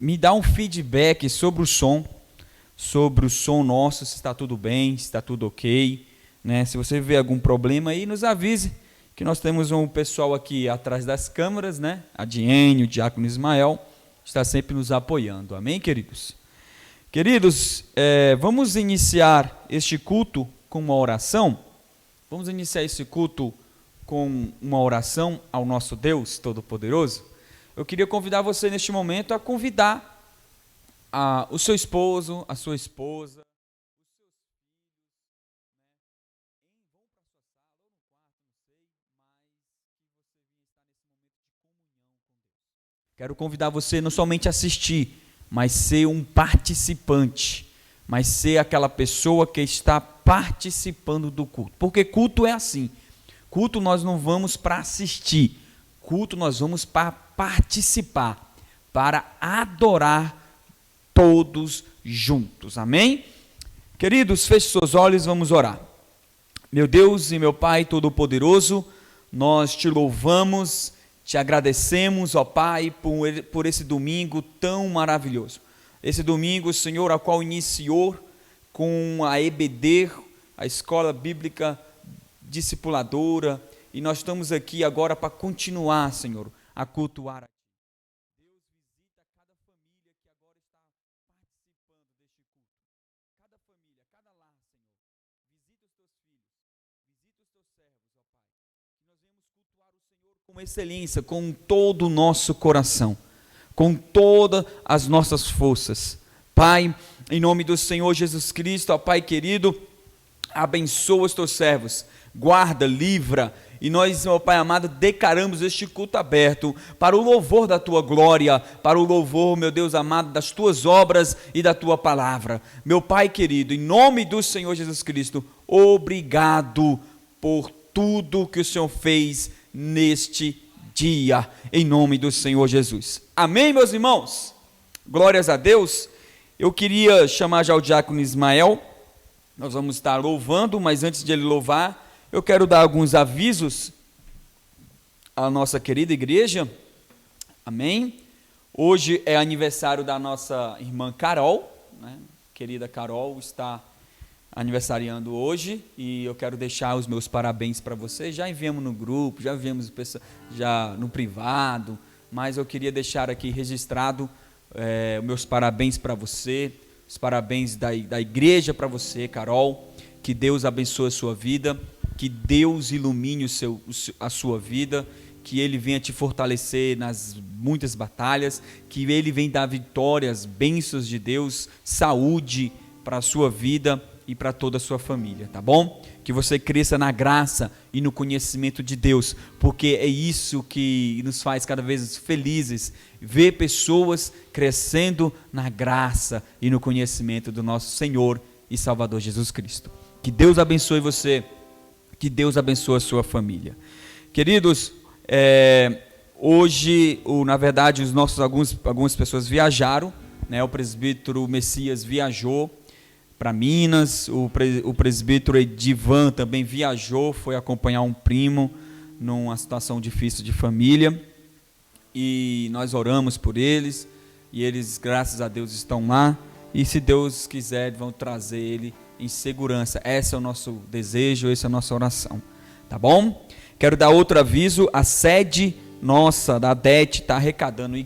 me dá um feedback sobre o som nosso, se está tudo bem, se está tudo ok, né? Se você vê algum problema aí, nos avise, que nós temos um pessoal aqui atrás das câmeras, né? A Diene, o Diácono Ismael, está sempre nos apoiando, amém, queridos? Queridos, vamos iniciar este culto com uma oração. Vamos iniciar esse culto com uma oração ao nosso Deus Todo-Poderoso. Eu queria convidar você neste momento a convidar o seu esposo, a sua esposa, quero convidar você não somente a assistir, mas ser um participante, mas ser aquela pessoa que está participando do culto. Porque culto é assim. Culto nós não vamos para assistir. Culto nós vamos para participar, para adorar todos juntos. Amém? Queridos, feche seus olhos, vamos orar. Meu Deus e meu Pai Todo-Poderoso, nós te louvamos, te agradecemos, ó Pai, por esse domingo tão maravilhoso. Esse domingo, Senhor, a qual iniciou com a EBD, a Escola Bíblica Discipuladora, e nós estamos aqui agora para continuar, Senhor, a cultuar a Ti. Deus, visita cada família que agora está participando deste culto. Cada família, cada lar, Senhor. Visita os Teus filhos, visita os Teus servos, ó Pai. Que nós venhamos cultuar o Senhor com excelência, com todo o nosso coração, com todas as nossas forças. Pai, em nome do Senhor Jesus Cristo, ó Pai querido, abençoa os Teus servos, guarda, livra, e nós, ó Pai amado, declaramos este culto aberto para o louvor da Tua glória, para o louvor, meu Deus amado, das Tuas obras e da Tua palavra. Meu Pai querido, em nome do Senhor Jesus Cristo, obrigado por tudo que o Senhor fez neste dia, em nome do Senhor Jesus. Amém, meus irmãos? Glórias a Deus. Eu queria chamar já o Diácono Ismael. Nós vamos estar louvando, mas antes de ele louvar, eu quero dar alguns avisos à nossa querida igreja. Amém? Hoje é aniversário da nossa irmã Carol, né? Querida Carol está aniversariando hoje, e eu quero deixar os meus parabéns para você. Já enviamos no grupo, já enviamos já no privado, mas eu queria deixar aqui registrado os meus parabéns para você, os parabéns da igreja para você, Carol. Que Deus abençoe a sua vida, que Deus ilumine a sua vida, que Ele venha te fortalecer nas muitas batalhas, que Ele venha dar vitórias, bênçãos de Deus, saúde para a sua vida e para toda a sua família, tá bom? Que você cresça na graça e no conhecimento de Deus, porque é isso que nos faz cada vez felizes, ver pessoas crescendo na graça e no conhecimento do nosso Senhor e Salvador Jesus Cristo. Que Deus abençoe você, que Deus abençoe a sua família. Queridos, hoje, na verdade, algumas pessoas viajaram, né? O presbítero Messias viajou para Minas, o presbítero Edivan também viajou, foi acompanhar um primo numa situação difícil de família, e nós oramos por eles, e eles, graças a Deus, estão lá, e se Deus quiser, vão trazer ele em segurança. Esse é o nosso desejo, essa é a nossa oração, tá bom? Quero dar outro aviso, a sede nossa da DET está arrecadando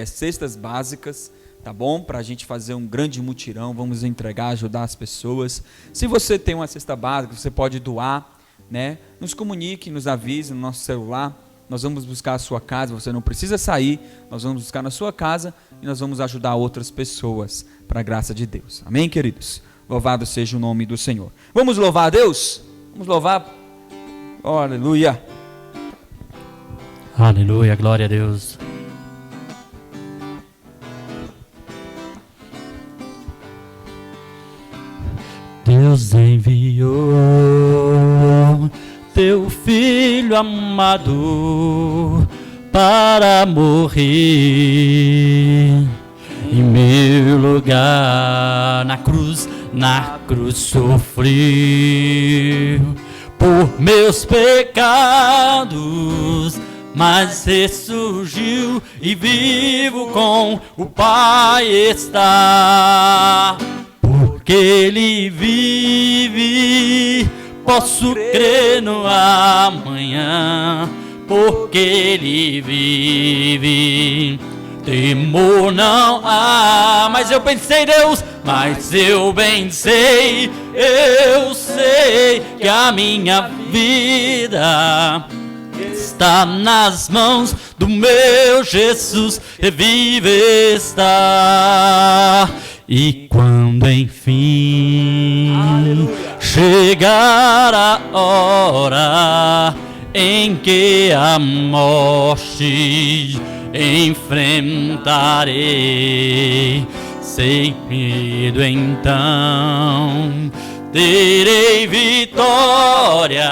cestas básicas, tá bom? Para a gente fazer um grande mutirão, vamos entregar, ajudar as pessoas. Se você tem uma cesta básica, você pode doar, né? Nos comunique, nos avise no nosso celular, nós vamos buscar a sua casa, você não precisa sair, nós vamos buscar na sua casa e nós vamos ajudar outras pessoas, para a graça de Deus. Amém, queridos? Louvado seja o nome do Senhor. Vamos louvar a Deus? Vamos louvar. Aleluia. Aleluia, glória a Deus. Deus enviou teu Filho amado para morrer em meu lugar. Na cruz sofreu por meus pecados, mas ressurgiu e vivo com o Pai está. Porque Ele vive, posso crer no amanhã. Porque Ele vive, temor não há. Mas eu pensei, Deus, mas eu bem sei, eu sei que a minha vida está nas mãos do meu Jesus, que vive está. E quando enfim chegar a hora em que a morte enfrentarei, sem medo então terei vitória,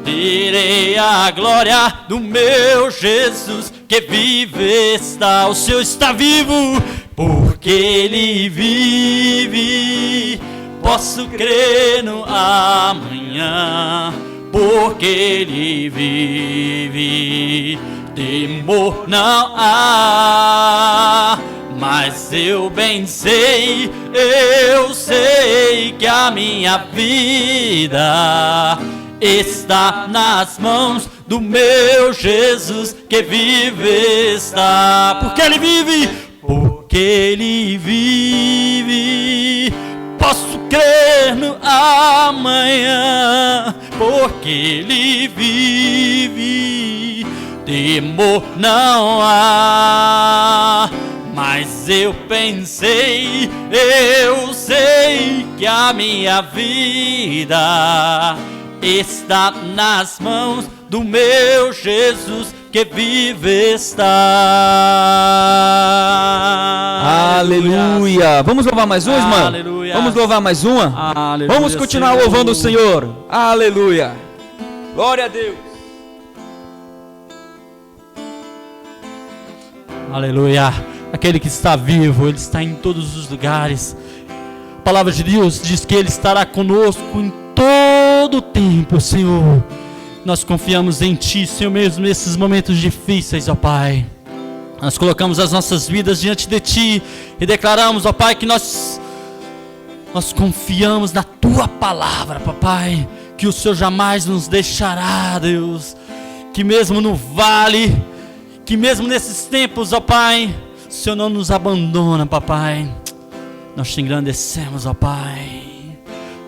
terei a glória do meu Jesus, que vive está. O Senhor está vivo, porque Ele vive, posso crer no amanhã. Porque Ele vive, temor não há. Mas eu bem sei, eu sei que a minha vida está nas mãos do meu Jesus, que vive está. Porque Ele vive, porque Ele vive, posso crer no amanhã. Porque Ele vive, temor não há. Mas eu pensei, eu sei que a minha vida está nas mãos do meu Jesus, que vive está. Aleluia. Vamos louvar mais uma, irmão? Aleluia. Vamos louvar mais uma? Aleluia, Vamos continuar Senhor. louvando o Senhor. Aleluia. Glória a Deus. Aleluia. Aquele que está vivo, Ele está em todos os lugares. A palavra de Deus diz que Ele estará conosco em todo o tempo, Senhor. Nós confiamos em Ti, Senhor, mesmo nesses momentos difíceis, ó Pai. Nós colocamos as nossas vidas diante de Ti e declaramos, ó Pai, que nós confiamos na Tua palavra, papai. Que o Senhor jamais nos deixará, Deus. Que mesmo no vale, que mesmo nesses tempos, ó Pai, o Senhor não nos abandona, papai. Nós te engrandecemos, ó Pai.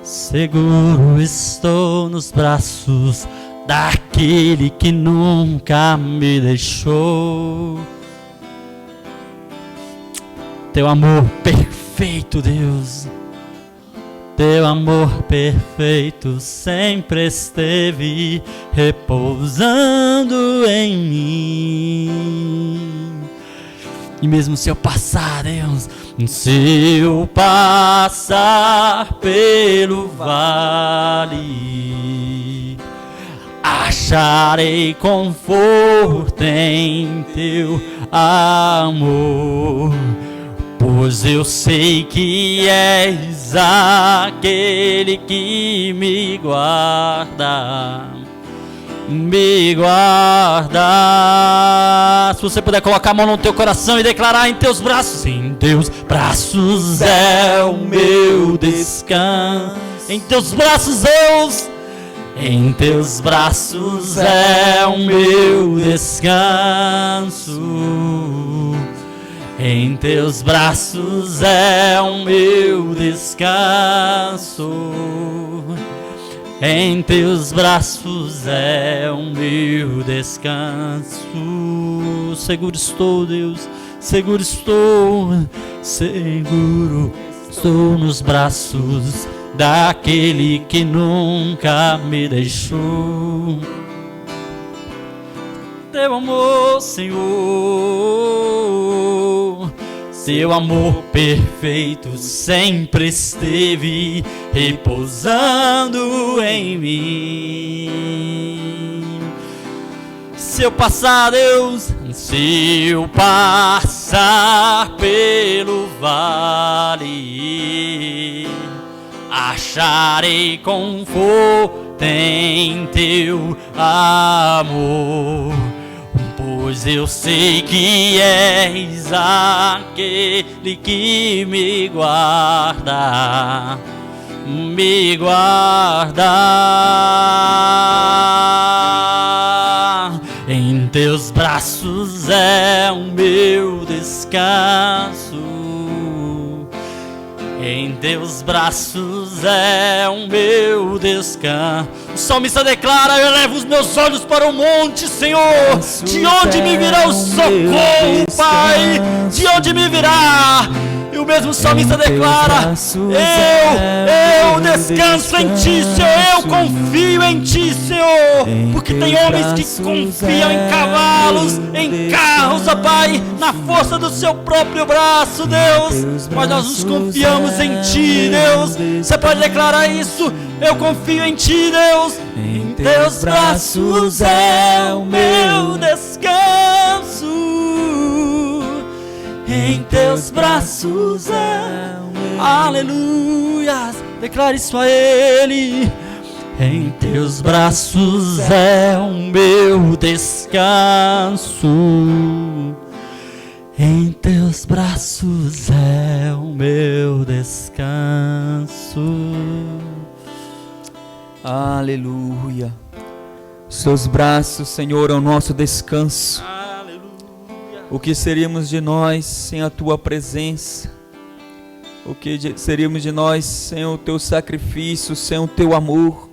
Seguro estou nos braços daquele que nunca me deixou. Teu amor perfeito, Deus. Teu amor perfeito sempre esteve repousando em mim. E mesmo se eu passar, Deus, se eu passar pelo vale, acharei conforto em Teu amor. Pois eu sei que és aquele que me guarda. Me guarda. Se você puder colocar a mão no teu coração e declarar: em teus braços, em teus braços é o meu descanso. Em teus braços, Deus, em teus braços é o meu descanso. Em teus braços é o meu descanso. Em teus braços é o meu descanso. Seguro estou, Deus, seguro estou. Seguro estou nos braços daquele que nunca me deixou. Teu amor, Senhor, Teu amor perfeito sempre esteve repousando em mim. Se eu passar, Deus, se eu passar pelo vale, acharei conforto em Teu amor. pois eu sei que és aquele que me guarda, me guarda. Em teus braços é o meu descanso, em teus braços é o meu descanso. O salmista declara: eu elevo os meus olhos para o monte, Senhor. De onde me virá o socorro, Pai? De onde me virá? E o mesmo salmista declara: eu descanso em Ti, Senhor. Eu confio em Ti, Senhor. Porque tem homens que confiam em cavalos, em carros, ó Pai, na força do seu próprio braço, Deus. Mas nós nos confiamos em Ti, Deus. Você pode declarar isso? Eu confio em Ti, Deus. Em Teus braços é o meu descanso, em Teus braços é o meu. Aleluia. Declare isso a Ele. Em Teus braços é o meu descanso, em Teus braços é o meu descanso. Aleluia. Seus braços, Senhor, é o nosso descanso. O que seríamos de nós sem a Tua presença? O que seríamos de nós sem o Teu sacrifício, sem o Teu amor?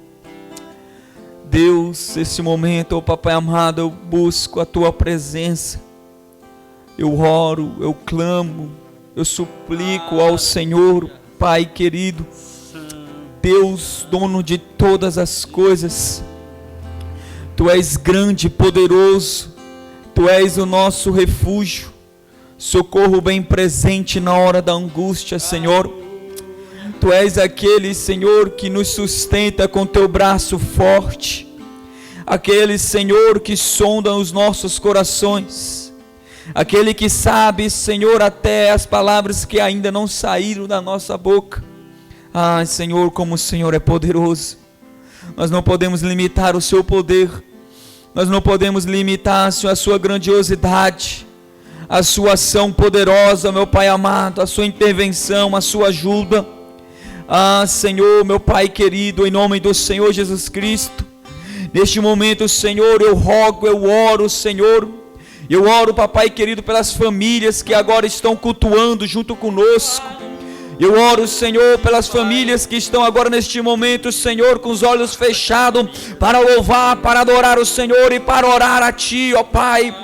Deus, esse momento, ó Papai amado, eu busco a Tua presença. Eu oro, eu clamo, eu suplico ao Senhor, Pai querido, Deus, dono de todas as coisas. Tu és grande e poderoso, Tu és o nosso refúgio, socorro bem presente na hora da angústia, Senhor. Tu és aquele, Senhor, que nos sustenta com Teu braço forte, aquele, Senhor, que sonda os nossos corações, aquele que sabe, Senhor, até as palavras que ainda não saíram da nossa boca. Ah, Senhor, como o Senhor é poderoso. Nós não podemos limitar o Seu poder, nós não podemos limitar, Senhor, a Sua grandiosidade, a Sua ação poderosa, meu Pai amado, a Sua intervenção, a Sua ajuda. Ah, Senhor, meu Pai querido, em nome do Senhor Jesus Cristo, neste momento, Senhor, eu rogo, eu oro, Senhor, eu oro, Papai querido, pelas famílias que agora estão cultuando junto conosco. Eu oro, Senhor, pelas famílias que estão agora neste momento, Senhor, com os olhos fechados, para louvar, para adorar o Senhor e para orar a Ti, ó Pai.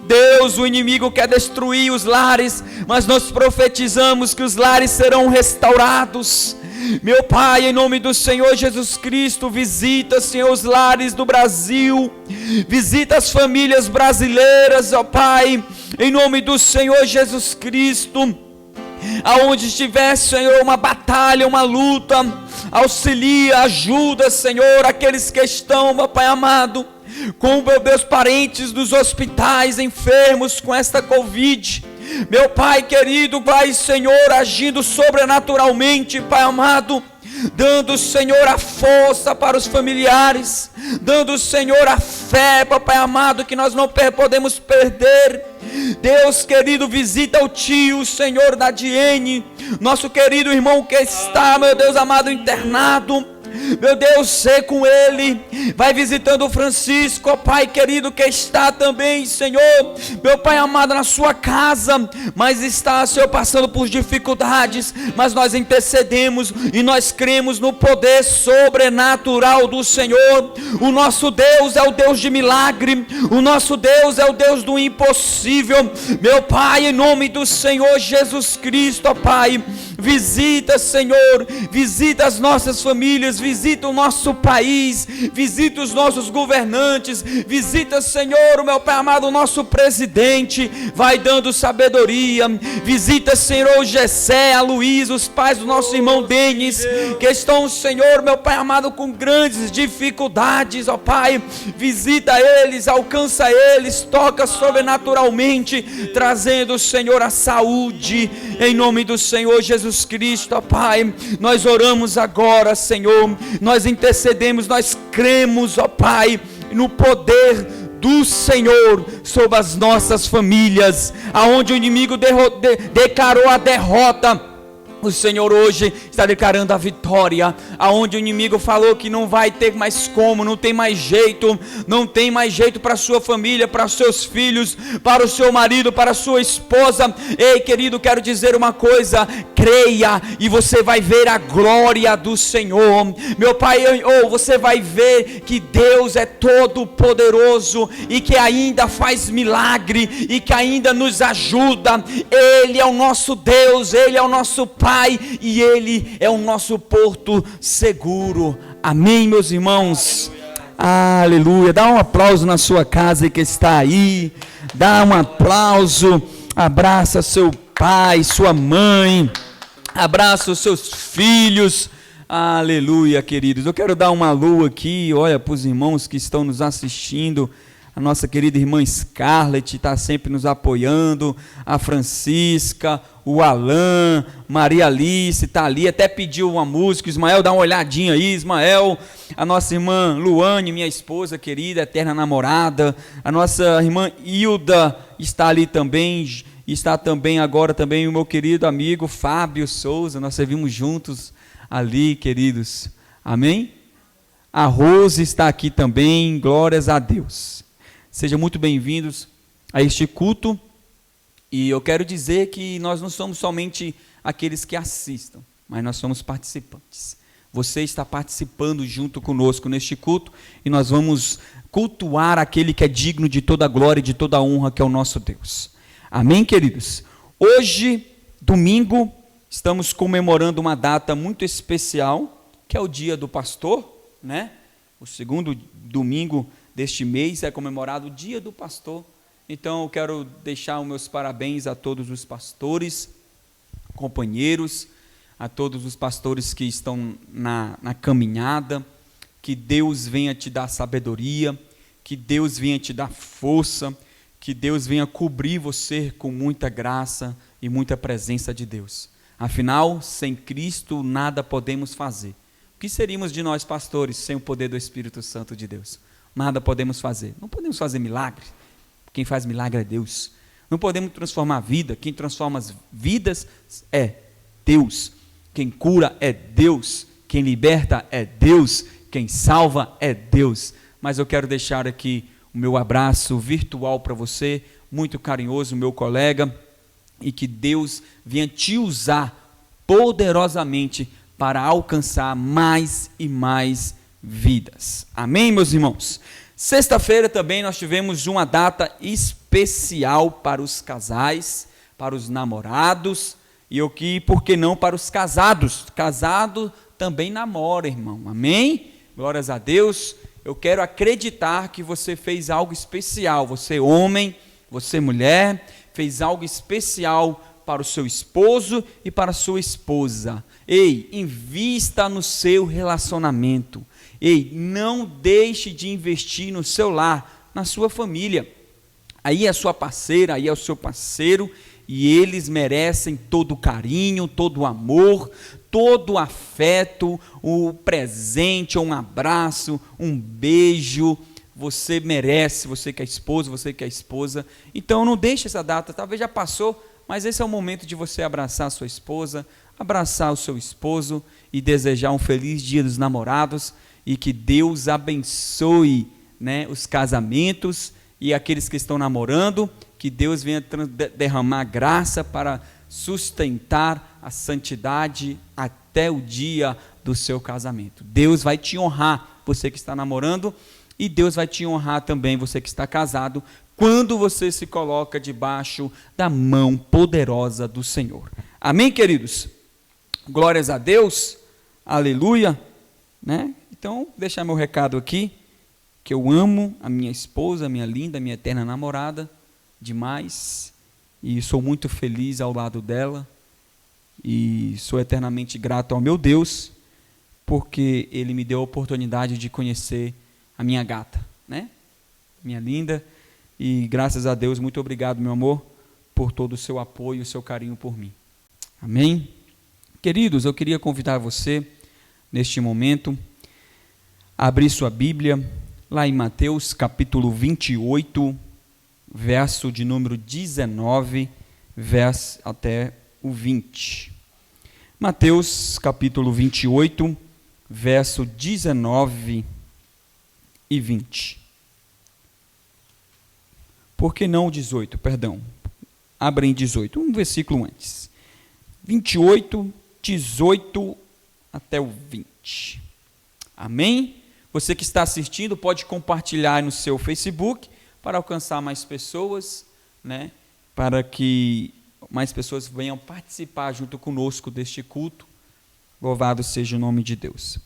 Deus, o inimigo quer destruir os lares, mas nós profetizamos que os lares serão restaurados. Meu Pai, em nome do Senhor Jesus Cristo, visita, Senhor, os lares do Brasil, visita as famílias brasileiras, ó Pai, em nome do Senhor Jesus Cristo. Aonde estiver, Senhor, uma batalha, uma luta, auxilia, ajuda, Senhor, aqueles que estão, meu Pai amado, com, meu Deus, parentes dos hospitais, enfermos com esta Covid. Meu Pai querido, vai, Senhor, agindo sobrenaturalmente, Pai amado, dando, Senhor, a força para os familiares, dando, Senhor, a fé, Papai amado, que nós não podemos perder. Deus querido, visita o tio, Senhor, da Diene, nosso querido irmão que está, meu Deus amado, internado. Meu Deus, sê com ele. Vai visitando o Francisco, ó Pai querido, que está também, Senhor, meu Pai amado, na sua casa, mas está, Senhor, passando por dificuldades, mas nós intercedemos e nós cremos no poder sobrenatural do Senhor. O nosso Deus é o Deus de milagre, o nosso Deus é o Deus do impossível. Meu Pai, em nome do Senhor Jesus Cristo, ó Pai, visita, Senhor, visita as nossas famílias, visita o nosso país, visita os nossos governantes, visita, Senhor, o meu Pai amado, o nosso presidente, vai dando sabedoria, visita, Senhor, o Gessé, a Luísa, os pais do nosso irmão Denis, que estão, Senhor, meu Pai amado, com grandes dificuldades, ó Pai, visita eles, alcança eles, toca sobrenaturalmente, trazendo, Senhor, a saúde, em nome do Senhor Jesus Cristo, ó Pai. Nós oramos agora, Senhor, nós intercedemos, nós cremos, ó Pai, no poder do Senhor sobre as nossas famílias. Aonde o inimigo declarou a derrota, o Senhor hoje está declarando a vitória. Aonde o inimigo falou que não vai ter mais como, não tem mais jeito para a sua família, para os seus filhos, para o seu marido, para a sua esposa. Ei, querido, quero dizer uma coisa: creia e você vai ver a glória do Senhor. Meu Pai, você vai ver que Deus é todo poderoso e que ainda faz milagre e que ainda nos ajuda. Ele é o nosso Deus, Ele é o nosso Pai e Ele é o nosso porto seguro. Amém, meus irmãos? Aleluia. Dá um aplauso na sua casa que está aí. Dá um aplauso. Abraça seu pai, sua mãe. Abraça os seus filhos. Aleluia, queridos. Eu quero dar uma alô aqui, olha, para os irmãos que estão nos assistindo. A nossa querida irmã Scarlett está sempre nos apoiando, a Francisca, o Alain, Maria Alice está ali, até pediu uma música. Ismael, dá uma olhadinha aí, Ismael. A nossa irmã Luane, minha esposa querida, eterna namorada. A nossa irmã Hilda está ali também, está também agora também o meu querido amigo Fábio Souza. Nós servimos juntos ali, queridos. Amém? A Rose está aqui também, glórias a Deus. Sejam muito bem-vindos a este culto, e eu quero dizer que nós não somos somente aqueles que assistam, mas nós somos participantes. Você está participando junto conosco neste culto, e nós vamos cultuar aquele que é digno de toda a glória e de toda a honra, que é o nosso Deus. Amém, queridos? Hoje, domingo, estamos comemorando uma data muito especial, que é o Dia do Pastor, né? O segundo domingo deste mês é comemorado o Dia do Pastor. Então eu quero deixar os meus parabéns a todos os pastores, companheiros, a todos os pastores que estão na caminhada. Que Deus venha te dar sabedoria, que Deus venha te dar força, que Deus venha cobrir você com muita graça e muita presença de Deus. Afinal, sem Cristo nada podemos fazer. O que seríamos de nós, pastores, sem o poder do Espírito Santo de Deus? Nada podemos fazer. Não podemos fazer milagre. Quem faz milagre é Deus. Não podemos transformar a vida. Quem transforma as vidas é Deus. Quem cura é Deus. Quem liberta é Deus. Quem salva é Deus. Mas eu quero deixar aqui o meu abraço virtual para você, muito carinhoso, meu colega, e que Deus venha te usar poderosamente para alcançar mais e mais vidas. Amém, meus irmãos? Sexta-feira também nós tivemos uma data especial para os casais, para os namorados, e por que não para os casados? Casado também namora, irmão. Amém? Glórias a Deus. Eu quero acreditar que você fez algo especial. Você homem, você mulher, fez algo especial para o seu esposo e para a sua esposa. Ei, invista no seu relacionamento. Ei, não deixe de investir no seu lar, na sua família. Aí é a sua parceira, aí é o seu parceiro, e eles merecem todo o carinho, todo o amor, todo o afeto, o presente, um abraço, um beijo. Você merece, você que é esposo, você que é esposa. Então não deixe essa data, talvez já passou, mas esse é o momento de você abraçar a sua esposa, abraçar o seu esposo e desejar um feliz Dia dos Namorados, e que Deus abençoe, né, os casamentos e aqueles que estão namorando, que Deus venha derramar graça para sustentar a santidade até o dia do seu casamento. Deus vai te honrar, você que está namorando, e Deus vai te honrar também, você que está casado, quando você se coloca debaixo da mão poderosa do Senhor. Amém, queridos? Glórias a Deus, aleluia, né? Então, deixar meu recado aqui, que eu amo a minha esposa, a minha linda, a minha eterna namorada, demais, e sou muito feliz ao lado dela, e sou eternamente grato ao meu Deus, porque Ele me deu a oportunidade de conhecer a minha gata, né? Minha linda, e graças a Deus, muito obrigado, meu amor, por todo o seu apoio e o seu carinho por mim. Amém? Queridos, eu queria convidar você, neste momento, a abrir sua Bíblia, lá em Mateus capítulo 28, verso de número 19, verso até o 20. Mateus capítulo 28, verso 19 e 20. Por que não 18? Perdão. Abra em 18, um versículo antes. 28, 18 até o 20. Amém? Você que está assistindo pode compartilhar no seu Facebook para alcançar mais pessoas, né? Para que mais pessoas venham participar junto conosco deste culto. Louvado seja o nome de Deus.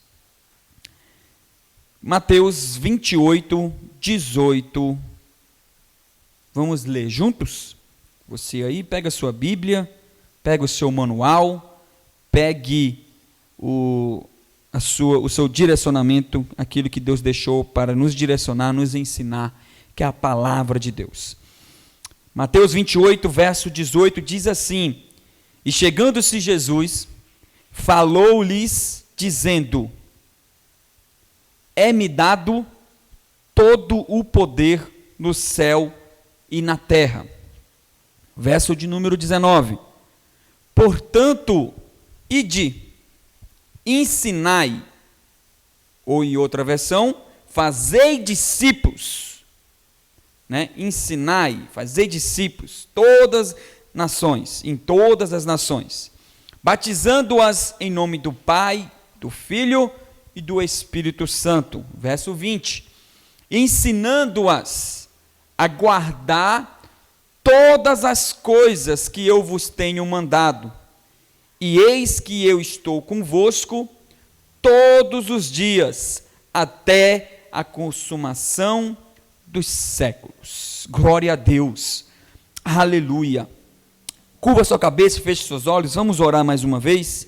Mateus 28, 18. Vamos ler juntos? Você aí, pega a sua Bíblia, pega o seu manual, pegue o seu direcionamento, aquilo que Deus deixou para nos direcionar, nos ensinar, que é a palavra de Deus. Mateus 28, verso 18, diz assim: E chegando-se Jesus, falou-lhes, dizendo: É-me dado todo o poder no céu e na terra. Verso de número 19. Portanto, ide, ensinai, ou em outra versão, fazei discípulos, né? Ensinai, fazei discípulos, todas nações, em todas as nações, batizando-as em nome do Pai, do Filho e do Espírito Santo. Verso 20. Ensinando-as a guardar todas as coisas que eu vos tenho mandado. E eis que eu estou convosco todos os dias, até a consumação dos séculos. Glória a Deus. Aleluia. Curva sua cabeça, feche seus olhos, vamos orar mais uma vez.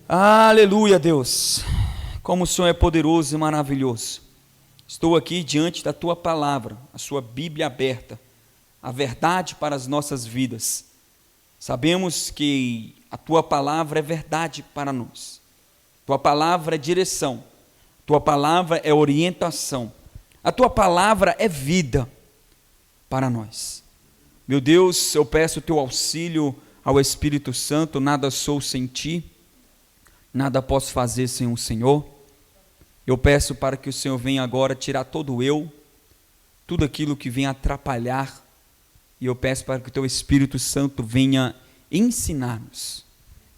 Aleluia, Deus. Como o Senhor é poderoso e maravilhoso. Estou aqui diante da Tua palavra, a Sua Bíblia aberta, a verdade para as nossas vidas. Sabemos que a Tua palavra é verdade para nós. Tua palavra é direção. Tua palavra é orientação. A Tua palavra é vida para nós. Meu Deus, eu peço o Teu auxílio ao Espírito Santo. Nada sou sem Ti, nada posso fazer sem o Senhor. Eu peço para que o Senhor venha agora tirar todo o eu, tudo aquilo que vem atrapalhar, e eu peço para que o Teu Espírito Santo venha ensinar-nos.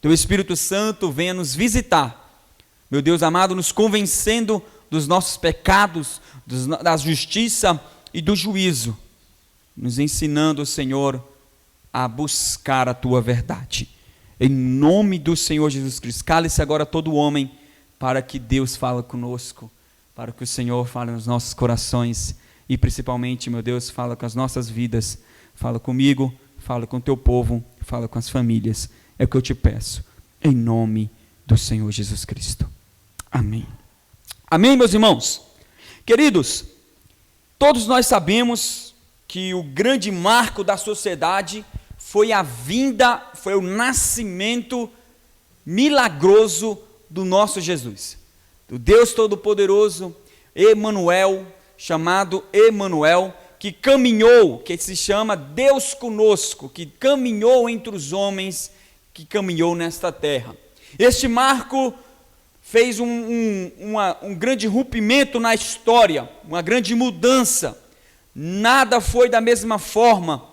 Teu Espírito Santo venha nos visitar, meu Deus amado, nos convencendo dos nossos pecados, da justiça e do juízo, nos ensinando, Senhor, a buscar a Tua verdade. Em nome do Senhor Jesus Cristo, cale-se agora todo homem, para que Deus fale conosco, para que o Senhor fale nos nossos corações e principalmente, meu Deus, fala com as nossas vidas, fala comigo, fala com o Teu povo, fala com as famílias, é o que eu te peço, em nome do Senhor Jesus Cristo. Amém. Amém, meus irmãos? Queridos, todos nós sabemos que o grande marco da sociedade foi a vinda, foi o nascimento milagroso do nosso Jesus, do Deus Todo-Poderoso, Emanuel, chamado Emanuel, que caminhou, que se chama Deus conosco, que caminhou entre os homens, que caminhou nesta terra. Este marco fez um grande rompimento na história, uma grande mudança. Nada foi da mesma forma,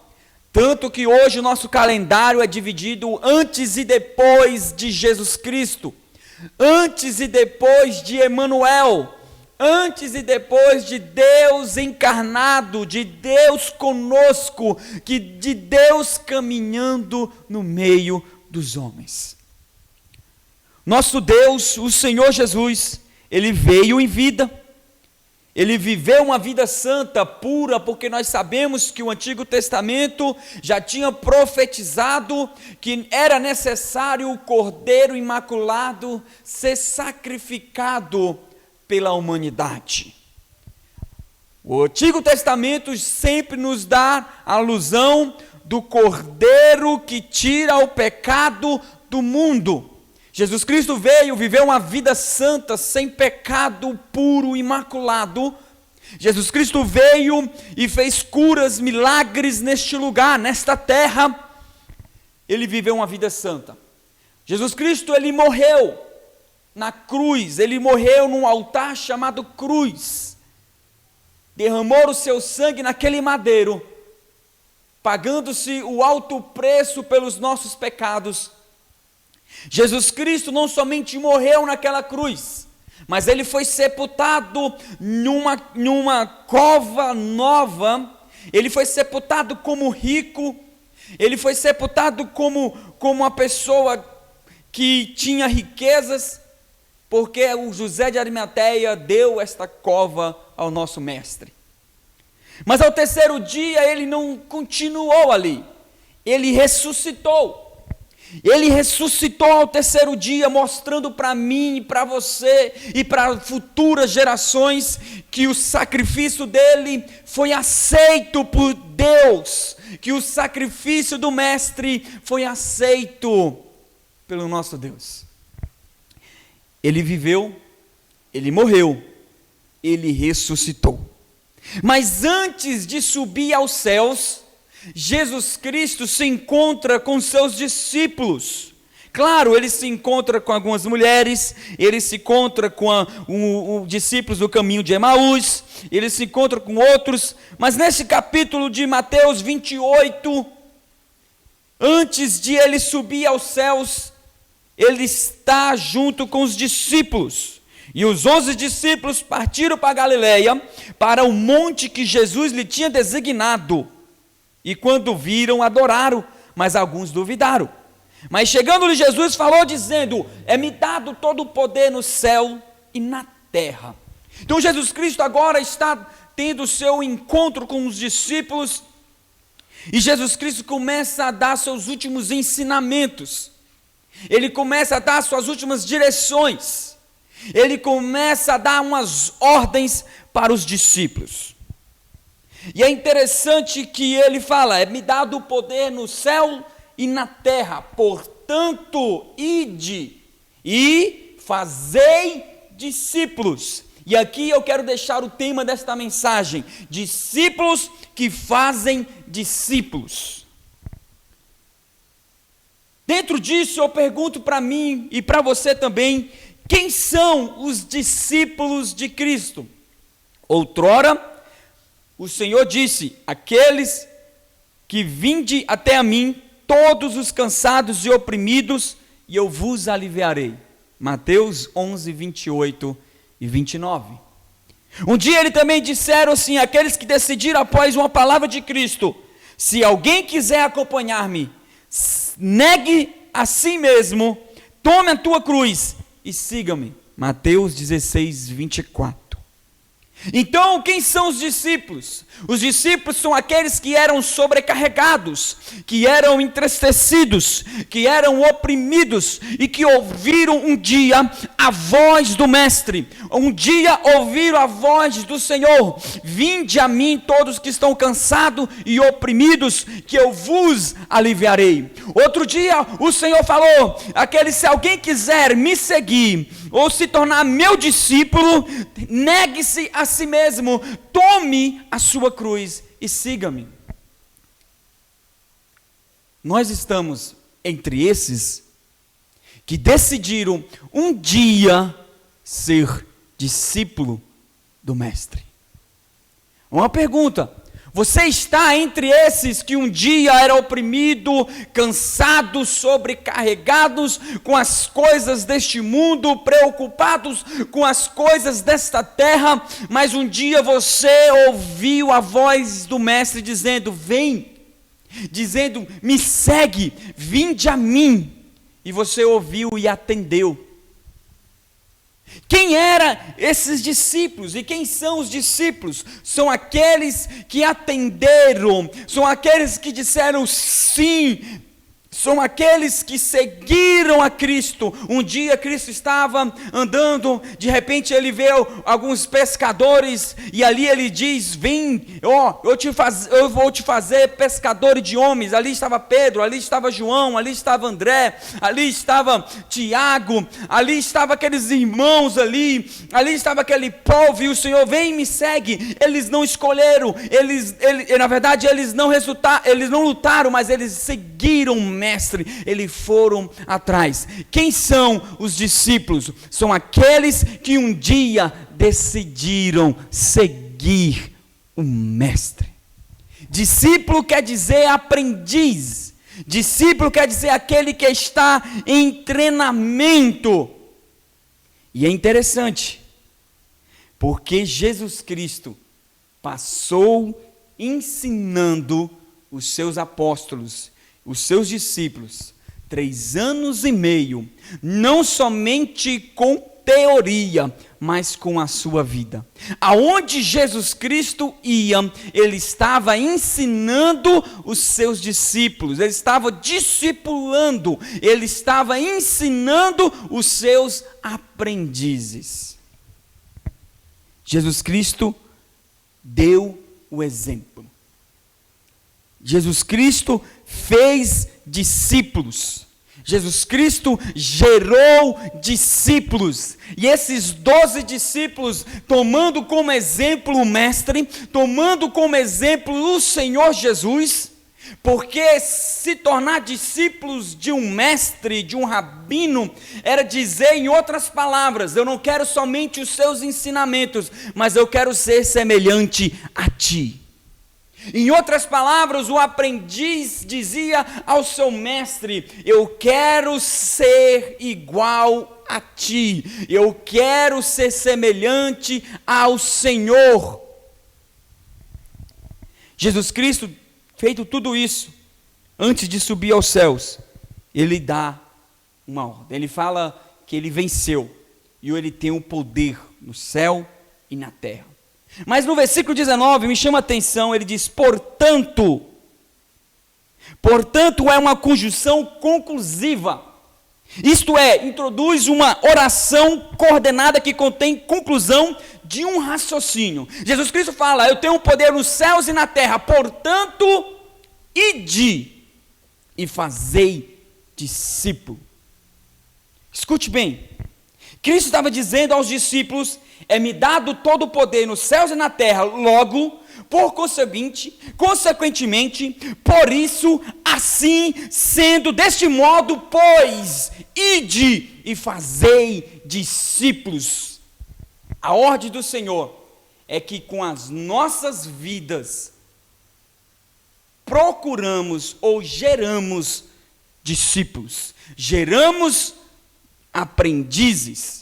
tanto que hoje o nosso calendário é dividido antes e depois de Jesus Cristo, antes e depois de Emanuel, antes e depois de Deus encarnado, de Deus conosco, de Deus caminhando no meio dos homens. Nosso Deus, o Senhor Jesus, Ele veio em vida, Ele viveu uma vida santa, pura, porque nós sabemos que o Antigo Testamento já tinha profetizado que era necessário o Cordeiro Imaculado ser sacrificado pela humanidade. O Antigo Testamento sempre nos dá a alusão do Cordeiro que tira o pecado do mundo. Jesus Cristo veio viver uma vida santa, sem pecado, puro, imaculado, Jesus Cristo veio e fez curas, milagres neste lugar, nesta terra. Ele viveu uma vida santa. Jesus Cristo, ele morreu na cruz, ele morreu num altar chamado cruz. Derramou o seu sangue naquele madeiro, pagando-se o alto preço pelos nossos pecados. Jesus Cristo não somente morreu naquela cruz, mas ele foi sepultado numa cova nova. Ele foi sepultado como rico, ele foi sepultado como uma pessoa que tinha riquezas, porque o José de Arimateia deu esta cova ao nosso mestre. Mas ao terceiro dia ele não continuou ali, ele ressuscitou. Ele ressuscitou ao terceiro dia, mostrando para mim, para você e para futuras gerações que o sacrifício dele foi aceito por Deus, que o sacrifício do mestre foi aceito pelo nosso Deus. Ele viveu, ele morreu, ele ressuscitou. Mas antes de subir aos céus, Jesus Cristo se encontra com seus discípulos. Claro, ele se encontra com algumas mulheres, ele se encontra com os discípulos do caminho de Emaús, ele se encontra com outros, mas nesse capítulo de Mateus 28, antes de ele subir aos céus, ele está junto com os discípulos. E os 11 discípulos partiram para Galileia, para o monte que Jesus lhe tinha designado. E quando viram, adoraram, mas alguns duvidaram. Mas chegando-lhe Jesus, falou dizendo: é-me dado todo o poder no céu e na terra. Então Jesus Cristo agora está tendo o seu encontro com os discípulos, e Jesus Cristo começa a dar seus últimos ensinamentos. Ele começa a dar suas últimas direções. Ele começa a dar umas ordens para os discípulos. E é interessante que ele fala: é-me dado o poder no céu e na terra, portanto, ide e fazei discípulos. E aqui eu quero deixar o tema desta mensagem: discípulos que fazem discípulos. Dentro disso eu pergunto para mim e para você também: quem são os discípulos de Cristo? Outrora, o Senhor disse: aqueles que vinde até a mim, todos os cansados e oprimidos, e eu vos aliviarei. Mateus 11, 28 e 29. Um dia ele também disseram assim: aqueles que decidiram após uma palavra de Cristo: se alguém quiser acompanhar-me, negue a si mesmo, tome a tua cruz e siga-me. Mateus 16, 24. Então, quem são os discípulos? Os discípulos são aqueles que eram sobrecarregados, que eram entristecidos, que eram oprimidos e que ouviram um dia a voz do Mestre. Um dia ouviram a voz do Senhor: vinde a mim todos que estão cansados e oprimidos, que eu vos aliviarei. Outro dia o Senhor falou: se alguém quiser me seguir ou se tornar meu discípulo, negue-se a si mesmo, tome a sua cruz e siga-me. Nós estamos entre esses que decidiram um dia ser discípulo do Mestre. Uma pergunta: você está entre esses que um dia era oprimido, cansados, sobrecarregados com as coisas deste mundo, preocupados com as coisas desta terra, mas um dia você ouviu a voz do Mestre dizendo: vem, dizendo: me segue, vinde a mim, e você ouviu e atendeu. Quem eram esses discípulos e quem são os discípulos? São aqueles que atenderam, são aqueles que disseram sim, São aqueles que seguiram a Cristo. Um dia Cristo estava andando, de repente ele vê alguns pescadores, e ali ele diz: vem, eu vou te fazer pescador de homens. Ali estava Pedro, ali estava João, ali estava André, ali estava Tiago, ali estava aqueles irmãos ali estava aquele povo, e o Senhor: vem e me segue. Eles não escolheram, na verdade eles não lutaram, mas eles seguiram o Mestre, eles foram atrás. Quem são os discípulos? São aqueles que um dia decidiram seguir o Mestre. Discípulo quer dizer aprendiz. Discípulo quer dizer aquele que está em treinamento. E é interessante, porque Jesus Cristo passou ensinando os seus apóstolos, os seus discípulos, 3 anos e meio, não somente com teoria, mas com a sua vida. Aonde Jesus Cristo ia, ele estava ensinando os seus discípulos, ele estava discipulando, ele estava ensinando os seus aprendizes. Jesus Cristo deu o exemplo. Jesus Cristo fez discípulos. Jesus Cristo gerou discípulos. E esses 12 discípulos, tomando como exemplo o Mestre, tomando como exemplo o Senhor Jesus, porque se tornar discípulos de um mestre, de um rabino, era dizer, em outras palavras: eu não quero somente os seus ensinamentos, mas eu quero ser semelhante a ti. Em outras palavras, o aprendiz dizia ao seu mestre: eu quero ser igual a ti, eu quero ser semelhante ao Senhor. Jesus Cristo, feito tudo isso, antes de subir aos céus, ele dá uma ordem. Ele fala que ele venceu e ele tem o poder no céu e na terra. Mas no versículo 19 me chama a atenção, ele diz: portanto é uma conjunção conclusiva. Isto é, introduz uma oração coordenada que contém conclusão de um raciocínio. Jesus Cristo fala: eu tenho poder nos céus e na terra, portanto, ide e fazei discípulo. Escute bem, Cristo estava dizendo aos discípulos: é-me dado todo o poder nos céus e na terra, logo, por consequentemente, por isso, assim sendo deste modo, pois, ide e fazei discípulos. A ordem do Senhor é que com as nossas vidas procuramos ou geramos discípulos, geramos aprendizes.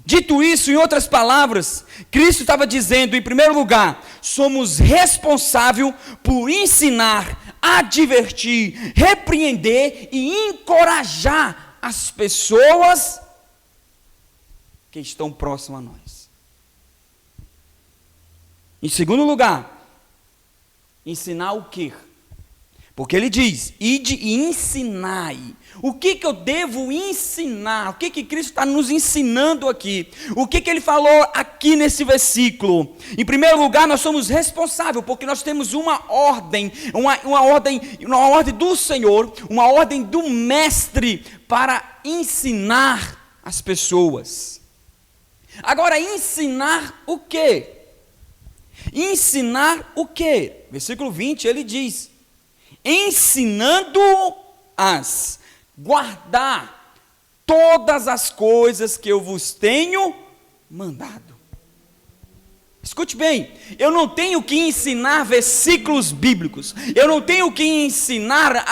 Dito isso, em outras palavras, Cristo estava dizendo, em primeiro lugar, somos responsáveis por ensinar, advertir, repreender e encorajar as pessoas que estão próximas a nós. Em segundo lugar, ensinar o quê? Porque ele diz: ide e ensinai. O que eu devo ensinar? O que Cristo está nos ensinando aqui? O que ele falou aqui nesse versículo? Em primeiro lugar, nós somos responsáveis, porque nós temos uma ordem do Senhor, uma ordem do Mestre para ensinar as pessoas. Agora, ensinar o quê? Ensinar o quê? Versículo 20, ele diz: ensinando-as guardar todas as coisas que eu vos tenho mandado. Escute bem, eu não tenho que ensinar versículos bíblicos, eu não tenho que ensinar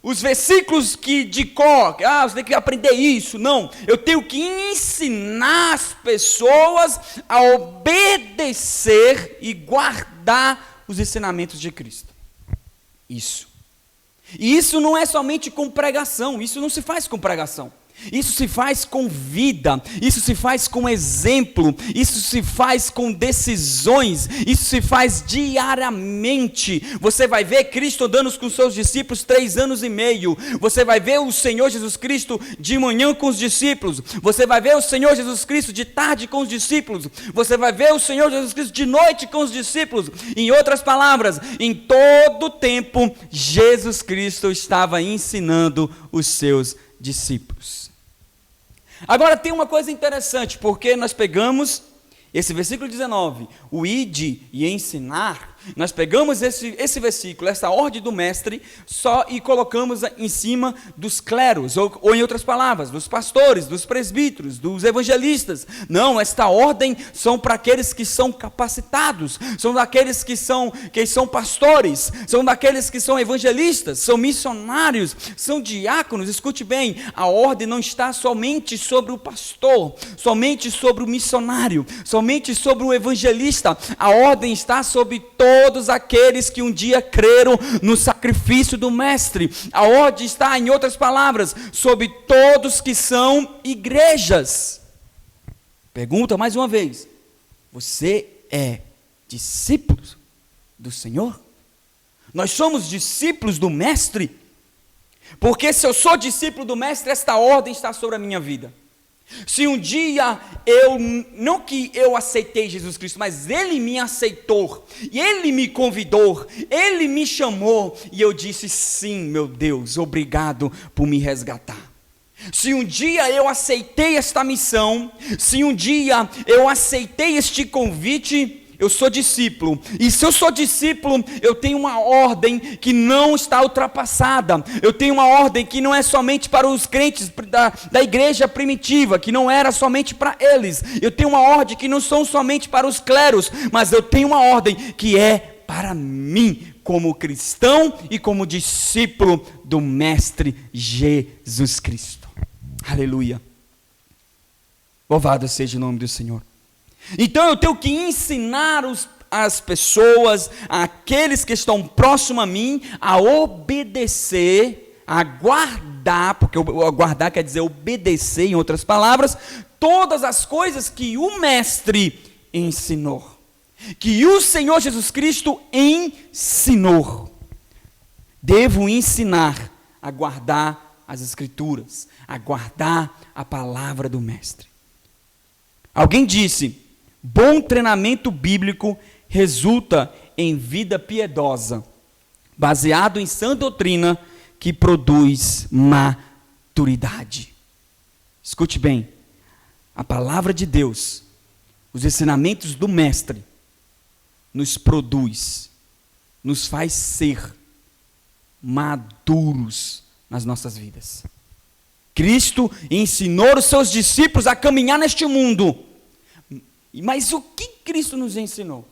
os versículos que de cor, você tem que aprender isso, não, eu tenho que ensinar as pessoas a obedecer e guardar os ensinamentos de Cristo. Isso. E isso não é somente com pregação, isso não se faz com pregação. Isso se faz com vida, isso se faz com exemplo, isso se faz com decisões, isso se faz diariamente. Você vai ver Cristo andando com seus discípulos 3 anos e meio, você vai ver o Senhor Jesus Cristo de manhã com os discípulos, você vai ver o Senhor Jesus Cristo de tarde com os discípulos, você vai ver o Senhor Jesus Cristo de noite com os discípulos. Em outras palavras, em todo tempo, Jesus Cristo estava ensinando os seus discípulos. Agora tem uma coisa interessante, porque nós pegamos esse versículo 19, o ide e ensinar, nós pegamos esse versículo, essa ordem do mestre, só e colocamos em cima dos cleros, ou em outras palavras, dos pastores, dos presbíteros, dos evangelistas. Não, esta ordem são para aqueles que são capacitados, são daqueles que são pastores, são daqueles que são evangelistas, são missionários, são diáconos. Escute bem, a ordem não está somente sobre o pastor, somente sobre o missionário, somente sobre o evangelista. A ordem está sobre todos aqueles que um dia creram no sacrifício do mestre. A ordem está, em outras palavras, sobre todos que são igrejas. Pergunta mais uma vez: você é discípulo do Senhor? Nós somos discípulos do mestre? Porque se eu sou discípulo do mestre, esta ordem está sobre a minha vida. Se um dia não que eu aceitei Jesus Cristo, mas Ele me aceitou, e Ele me convidou, Ele me chamou, e eu disse sim, meu Deus, obrigado por me resgatar. Se um dia eu aceitei esta missão, se um dia eu aceitei este convite, eu sou discípulo, e se eu sou discípulo, eu tenho uma ordem que não está ultrapassada, eu tenho uma ordem que não é somente para os crentes da igreja primitiva, que não era somente para eles, eu tenho uma ordem que não são somente para os cleros, mas eu tenho uma ordem que é para mim, como cristão e como discípulo do Mestre Jesus Cristo. Aleluia, louvado seja o nome do Senhor. Então eu tenho que ensinar as pessoas, aqueles que estão próximos a mim, a obedecer, a guardar, porque guardar quer dizer obedecer, em outras palavras, todas as coisas que o Mestre ensinou, que o Senhor Jesus Cristo ensinou. Devo ensinar a guardar as Escrituras, a guardar a palavra do Mestre. Alguém disse: bom treinamento bíblico resulta em vida piedosa, baseado em sã doutrina que produz maturidade. Escute bem, a palavra de Deus, os ensinamentos do Mestre, nos produz, nos faz ser maduros nas nossas vidas. Cristo ensinou os seus discípulos a caminhar neste mundo. Mas o que Cristo nos ensinou?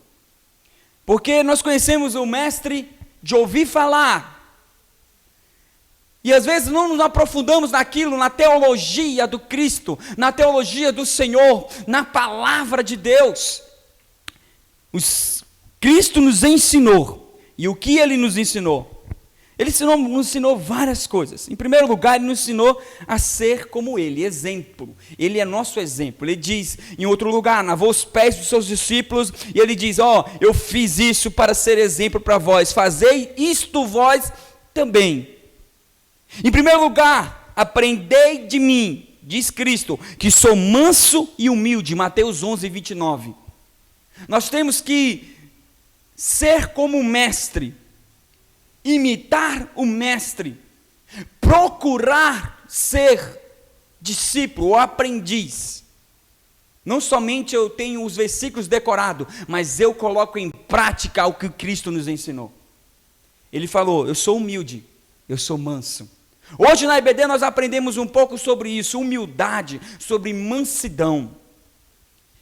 Porque nós conhecemos o Mestre de ouvir falar, e às vezes não nos aprofundamos naquilo, na teologia do Cristo, na teologia do Senhor, na palavra de Deus. Cristo nos ensinou, e o que Ele nos ensinou? Ele nos ensinou várias coisas. Em primeiro lugar, Ele nos ensinou a ser como Ele, exemplo. Ele é nosso exemplo. Ele diz, em outro lugar, lavou os pés dos seus discípulos, e Ele diz, eu fiz isso para ser exemplo para vós, fazei isto vós também. Em primeiro lugar, aprendei de mim, diz Cristo, que sou manso e humilde, Mateus 11, 29. Nós temos que ser como o Mestre, imitar o Mestre, procurar ser discípulo ou aprendiz. Não somente eu tenho os versículos decorados, mas eu coloco em prática o que Cristo nos ensinou. Ele falou, eu sou humilde, eu sou manso. Hoje na IBD nós aprendemos um pouco sobre isso, humildade, sobre mansidão.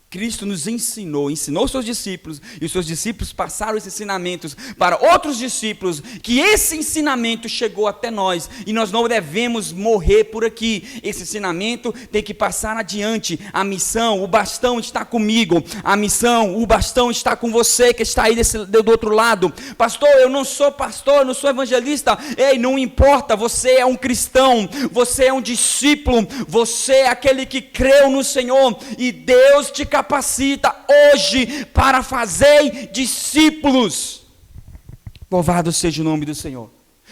Cristo nos ensinou os seus discípulos, e os seus discípulos passaram esses ensinamentos para outros discípulos, que esse ensinamento chegou até nós, e nós não devemos morrer por aqui. Esse ensinamento tem que passar adiante. A missão, o bastão está comigo, a missão, o bastão está com você que está aí do outro lado. Pastor, eu não sou pastor, eu não sou evangelista. Ei, não importa, você é um cristão, você é um discípulo, você é aquele que creu no Senhor, e Deus te capacita hoje para fazer discípulos. Louvado seja o nome do Senhor.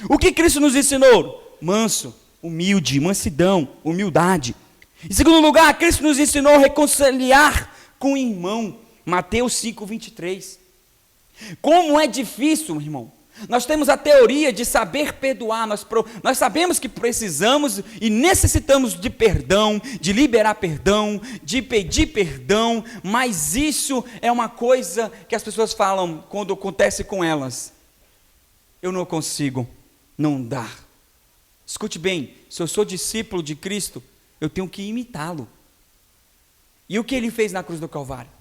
O que Cristo nos ensinou? Manso, humilde, mansidão, humildade. Em segundo lugar, Cristo nos ensinou a reconciliar com o irmão. Mateus 5:23. Como é difícil, meu irmão. Nós temos a teoria de saber perdoar, nós sabemos que precisamos e necessitamos de perdão, de liberar perdão, de pedir perdão, mas isso é uma coisa que as pessoas falam quando acontece com elas. Eu não consigo, não dá. Escute bem, se eu sou discípulo de Cristo, eu tenho que imitá-lo. E o que ele fez na cruz do Calvário?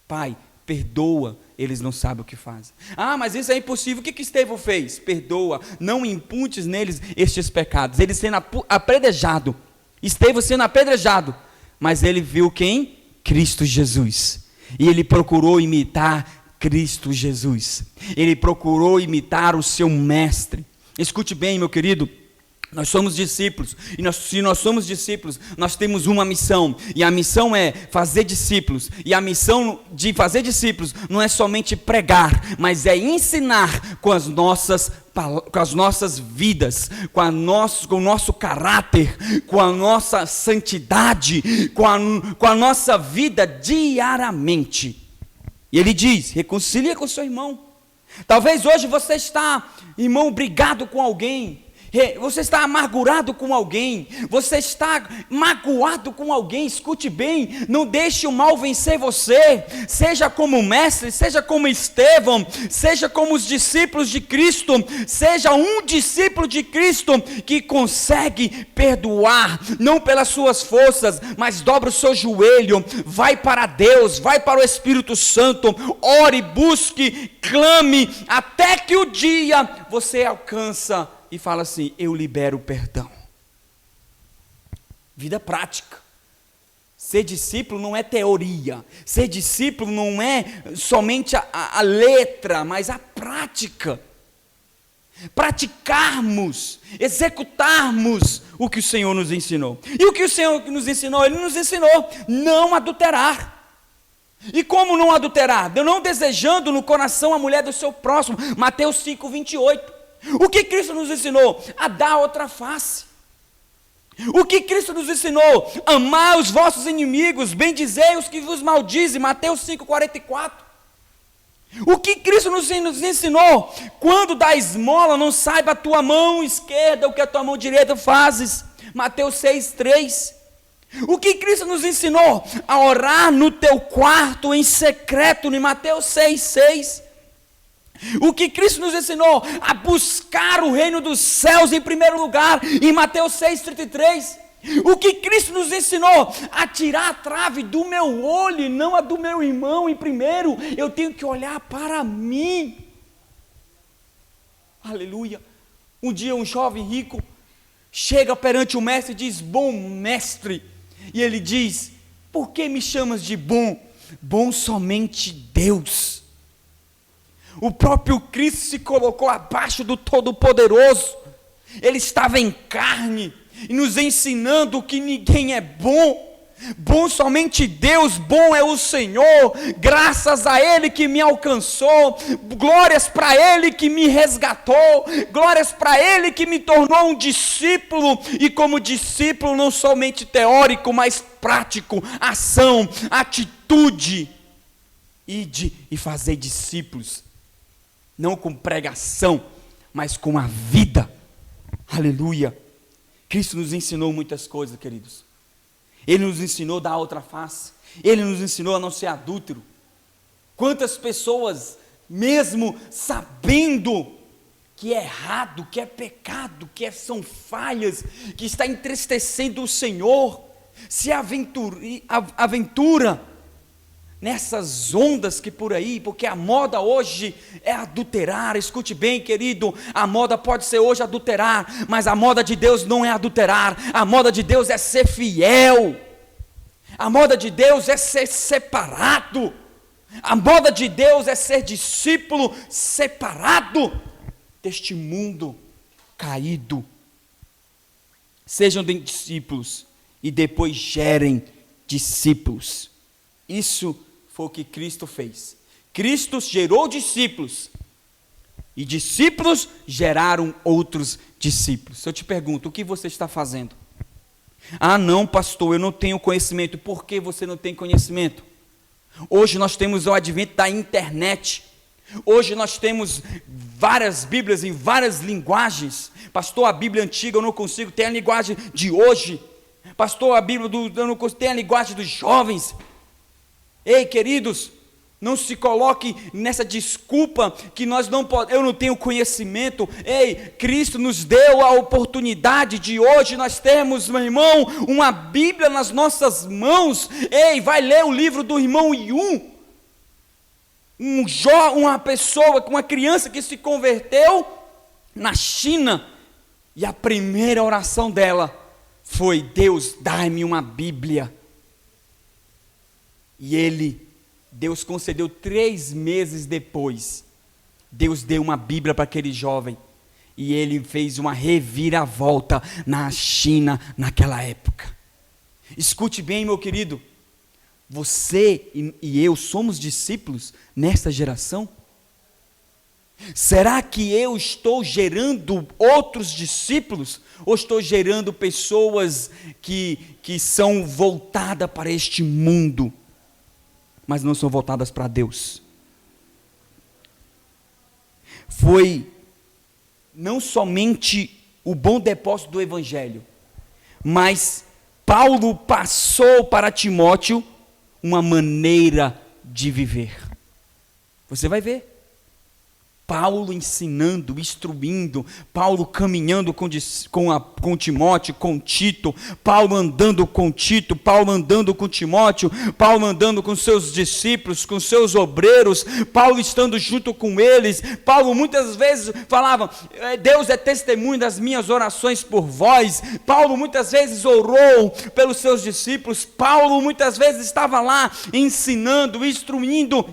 Pai, perdoa, eles não sabem o que fazem. Ah, mas isso é impossível. O que Estevão fez? Perdoa, não imputes neles estes pecados. Ele sendo apedrejado, Estevão sendo apedrejado, mas ele viu quem? Cristo Jesus. E ele procurou imitar Cristo Jesus. Ele procurou imitar o seu mestre. Escute bem, meu querido. Nós somos discípulos, e se nós somos discípulos, nós temos uma missão, e a missão é fazer discípulos, e a missão de fazer discípulos não é somente pregar, mas é ensinar com as nossas vidas, com o nosso caráter, com a nossa santidade, com a nossa vida diariamente. E ele diz, reconcilia com seu irmão. Talvez hoje você está, irmão, brigado com alguém, você está amargurado com alguém, você está magoado com alguém. Escute bem, não deixe o mal vencer você. Seja como o mestre, seja como Estevão, seja como os discípulos de Cristo, seja um discípulo de Cristo que consegue perdoar, não pelas suas forças, mas dobra o seu joelho, vai para Deus, vai para o Espírito Santo, ore, busque, clame, até que o dia você alcança e fala assim, eu libero perdão. Vida prática. Ser discípulo não é teoria. Ser discípulo não é somente a letra, mas a prática. Praticarmos, executarmos o que o Senhor nos ensinou. E o que o Senhor nos ensinou? Ele nos ensinou não adulterar. E como não adulterar? Não desejando no coração a mulher do seu próximo. Mateus 5:28. O que Cristo nos ensinou? A dar outra face. O que Cristo nos ensinou? Amar os vossos inimigos, bendizei os que vos maldizem. Mateus 5:44. O que Cristo nos ensinou? Quando dá esmola, não saiba a tua mão esquerda o que a tua mão direita fazes. Mateus 6:3. O que Cristo nos ensinou? A orar no teu quarto em secreto, em Mateus 6:6. O que Cristo nos ensinou? A buscar o reino dos céus em primeiro lugar, em Mateus 6:33. O que Cristo nos ensinou? A tirar a trave do meu olho e não a do meu irmão em primeiro. Eu tenho que olhar para mim. Aleluia. Um dia um jovem rico chega perante o mestre e diz, bom mestre. E ele diz, por que me chamas de bom? Bom somente Deus. O próprio Cristo se colocou abaixo do Todo-Poderoso. Ele estava em carne e nos ensinando que ninguém é bom. Bom somente Deus, bom é o Senhor. Graças a Ele que me alcançou. Glórias para Ele que me resgatou. Glórias para Ele que me tornou um discípulo. E como discípulo não somente teórico, mas prático. Ação, atitude. Ide e fazer discípulos. Não com pregação, mas com a vida. Aleluia. Cristo nos ensinou muitas coisas, queridos. Ele nos ensinou a dar outra face. Ele nos ensinou a não ser adúltero. Quantas pessoas, mesmo sabendo que é errado, que é pecado, que são falhas, que está entristecendo o Senhor, se aventura nessas ondas que por aí, porque a moda hoje é adulterar. Escute bem, querido, a moda pode ser hoje adulterar, mas a moda de Deus não é adulterar, a moda de Deus é ser fiel, a moda de Deus é ser separado, a moda de Deus é ser discípulo separado deste mundo caído. Sejam discípulos e depois gerem discípulos. Isso foi o que Cristo fez. Cristo gerou discípulos e discípulos geraram outros discípulos. Eu te pergunto, o que você está fazendo? Ah, não, pastor, eu não tenho conhecimento. Por que você não tem conhecimento? Hoje nós temos o advento da internet. Hoje nós temos várias Bíblias em várias linguagens. Pastor, a Bíblia antiga eu não consigo, tem a linguagem de hoje. Pastor, a Bíblia eu não consigo, tem a linguagem dos jovens. Ei, queridos, não se coloque nessa desculpa que eu não tenho conhecimento. Ei, Cristo nos deu a oportunidade de hoje nós termos, meu irmão, uma Bíblia nas nossas mãos. Ei, vai ler o livro do irmão Yun. Uma pessoa, uma criança que se converteu na China, e a primeira oração dela foi: Deus, dai-me uma Bíblia. E Deus concedeu 3 meses depois, Deus deu uma Bíblia para aquele jovem, e ele fez uma reviravolta na China naquela época. Escute bem, meu querido, você e eu somos discípulos nesta geração? Será que eu estou gerando outros discípulos? Ou estou gerando pessoas que são voltadas para este mundo, mas não são voltadas para Deus? Foi não somente o bom depósito do Evangelho, mas Paulo passou para Timóteo uma maneira de viver. Você vai ver Paulo ensinando, instruindo, Paulo caminhando com Timóteo, com Tito, Paulo andando com Tito, Paulo andando com Timóteo, Paulo andando com seus discípulos, com seus obreiros, Paulo estando junto com eles. Paulo muitas vezes falava: Deus é testemunho das minhas orações por vós. Paulo muitas vezes orou pelos seus discípulos. Paulo muitas vezes estava lá ensinando, instruindo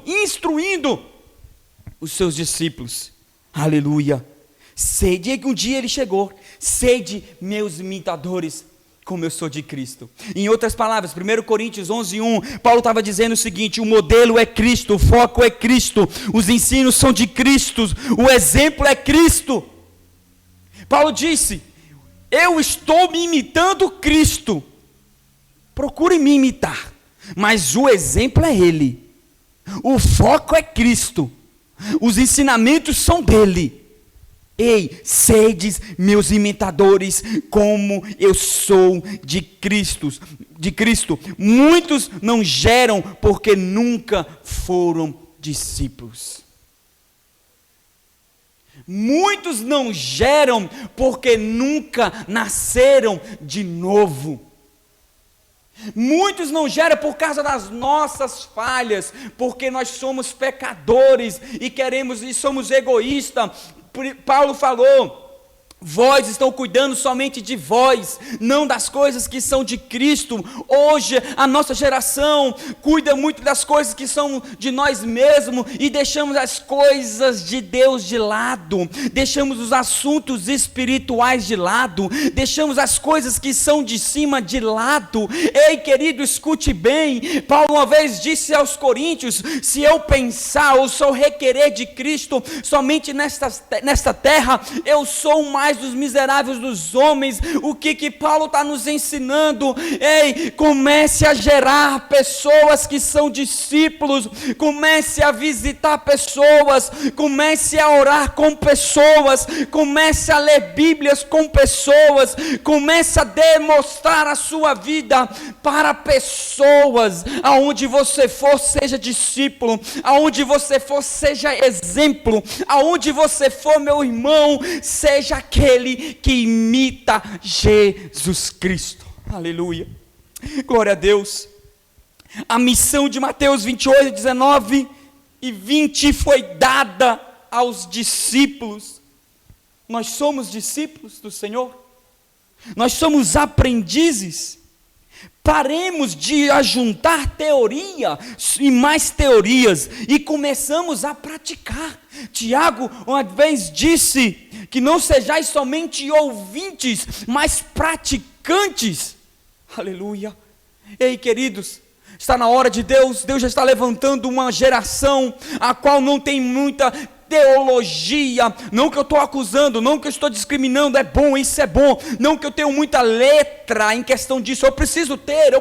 os seus discípulos. Aleluia. Sede, que um dia ele chegou: sede meus imitadores, como eu sou de Cristo. Em outras palavras, 1 Coríntios 11:1, Paulo estava dizendo o seguinte: o modelo é Cristo, o foco é Cristo, os ensinos são de Cristo, o exemplo é Cristo. Paulo disse: eu estou me imitando Cristo, procure me imitar, mas o exemplo é Ele, o foco é Cristo, os ensinamentos são dele. Ei, sedes meus imitadores, como eu sou de Cristo. Muitos não geram porque nunca foram discípulos. Muitos não geram porque nunca nasceram de novo. Muitos não geram por causa das nossas falhas, porque nós somos pecadores e somos egoístas. Paulo falou: vós estão cuidando somente de vós, não das coisas que são de Cristo. Hoje a nossa geração cuida muito das coisas que são de nós mesmos e deixamos as coisas de Deus de lado, deixamos os assuntos espirituais de lado, deixamos as coisas que são de cima de lado. Ei, querido, escute bem. Paulo uma vez disse aos coríntios: se eu pensar ou se eu requerer de Cristo somente nesta terra, eu sou mais dos miseráveis dos homens. O que Paulo está nos ensinando? Ei, comece a gerar pessoas que são discípulos, comece a visitar pessoas, comece a orar com pessoas, comece a ler Bíblias com pessoas, comece a demonstrar a sua vida para pessoas. Aonde você for, seja discípulo, aonde você for, seja exemplo, aonde você for, meu irmão, seja aquele que imita Jesus Cristo. Aleluia, glória a Deus. A missão de Mateus 28, 19 e 20 foi dada aos discípulos. Nós somos discípulos do Senhor. Nós somos aprendizes. Paremos de ajuntar teoria e mais teorias e começamos a praticar. Tiago uma vez disse que não sejais somente ouvintes, mas praticantes. Aleluia. Ei, queridos, está na hora de Deus já está levantando uma geração a qual não tem muita teologia, não que eu estou acusando, não que eu estou discriminando, é bom, isso é bom, não que eu tenho muita letra em questão disso, eu preciso ter,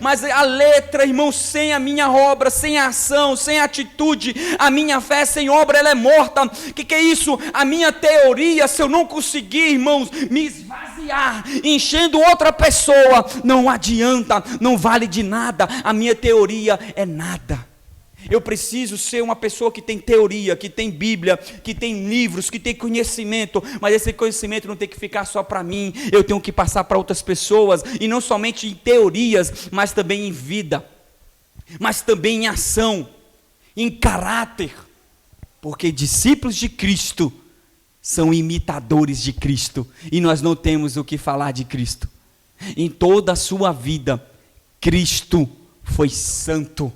mas a letra, irmão, sem a minha obra, sem a ação, sem a atitude, a minha fé sem obra, ela é morta. O que é isso? A minha teoria, se eu não conseguir, irmãos, me esvaziar, enchendo outra pessoa, não adianta, não vale de nada, a minha teoria é nada. Eu preciso ser uma pessoa que tem teoria, que tem Bíblia, que tem livros, que tem conhecimento, mas esse conhecimento não tem que ficar só para mim, eu tenho que passar para outras pessoas, e não somente em teorias, mas também em vida, mas também em ação, em caráter, porque discípulos de Cristo são imitadores de Cristo, e nós não temos o que falar de Cristo. Em toda a sua vida, Cristo foi santo.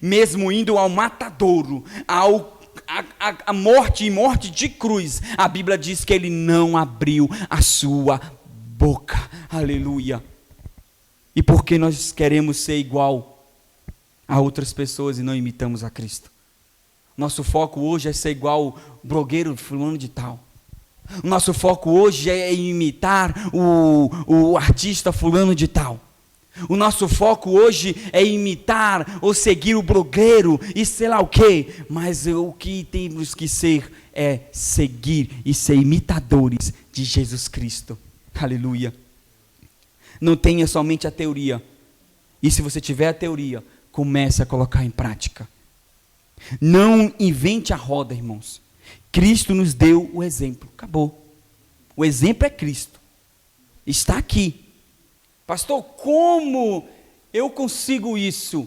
Mesmo indo ao matadouro, a morte e morte de cruz, a Bíblia diz que ele não abriu a sua boca. Aleluia. E por que nós queremos ser igual a outras pessoas e não imitamos a Cristo? Nosso foco hoje é ser igual o blogueiro fulano de tal. Nosso foco hoje é imitar o artista fulano de tal. O nosso foco hoje é imitar ou seguir o blogueiro e sei lá o quê, mas o que temos que ser é seguir e ser imitadores de Jesus Cristo. Aleluia. Não tenha somente a teoria, e se você tiver a teoria, comece a colocar em prática. Não invente a roda, irmãos. Cristo nos deu o exemplo, acabou. O exemplo é Cristo, está aqui. Pastor, como eu consigo isso?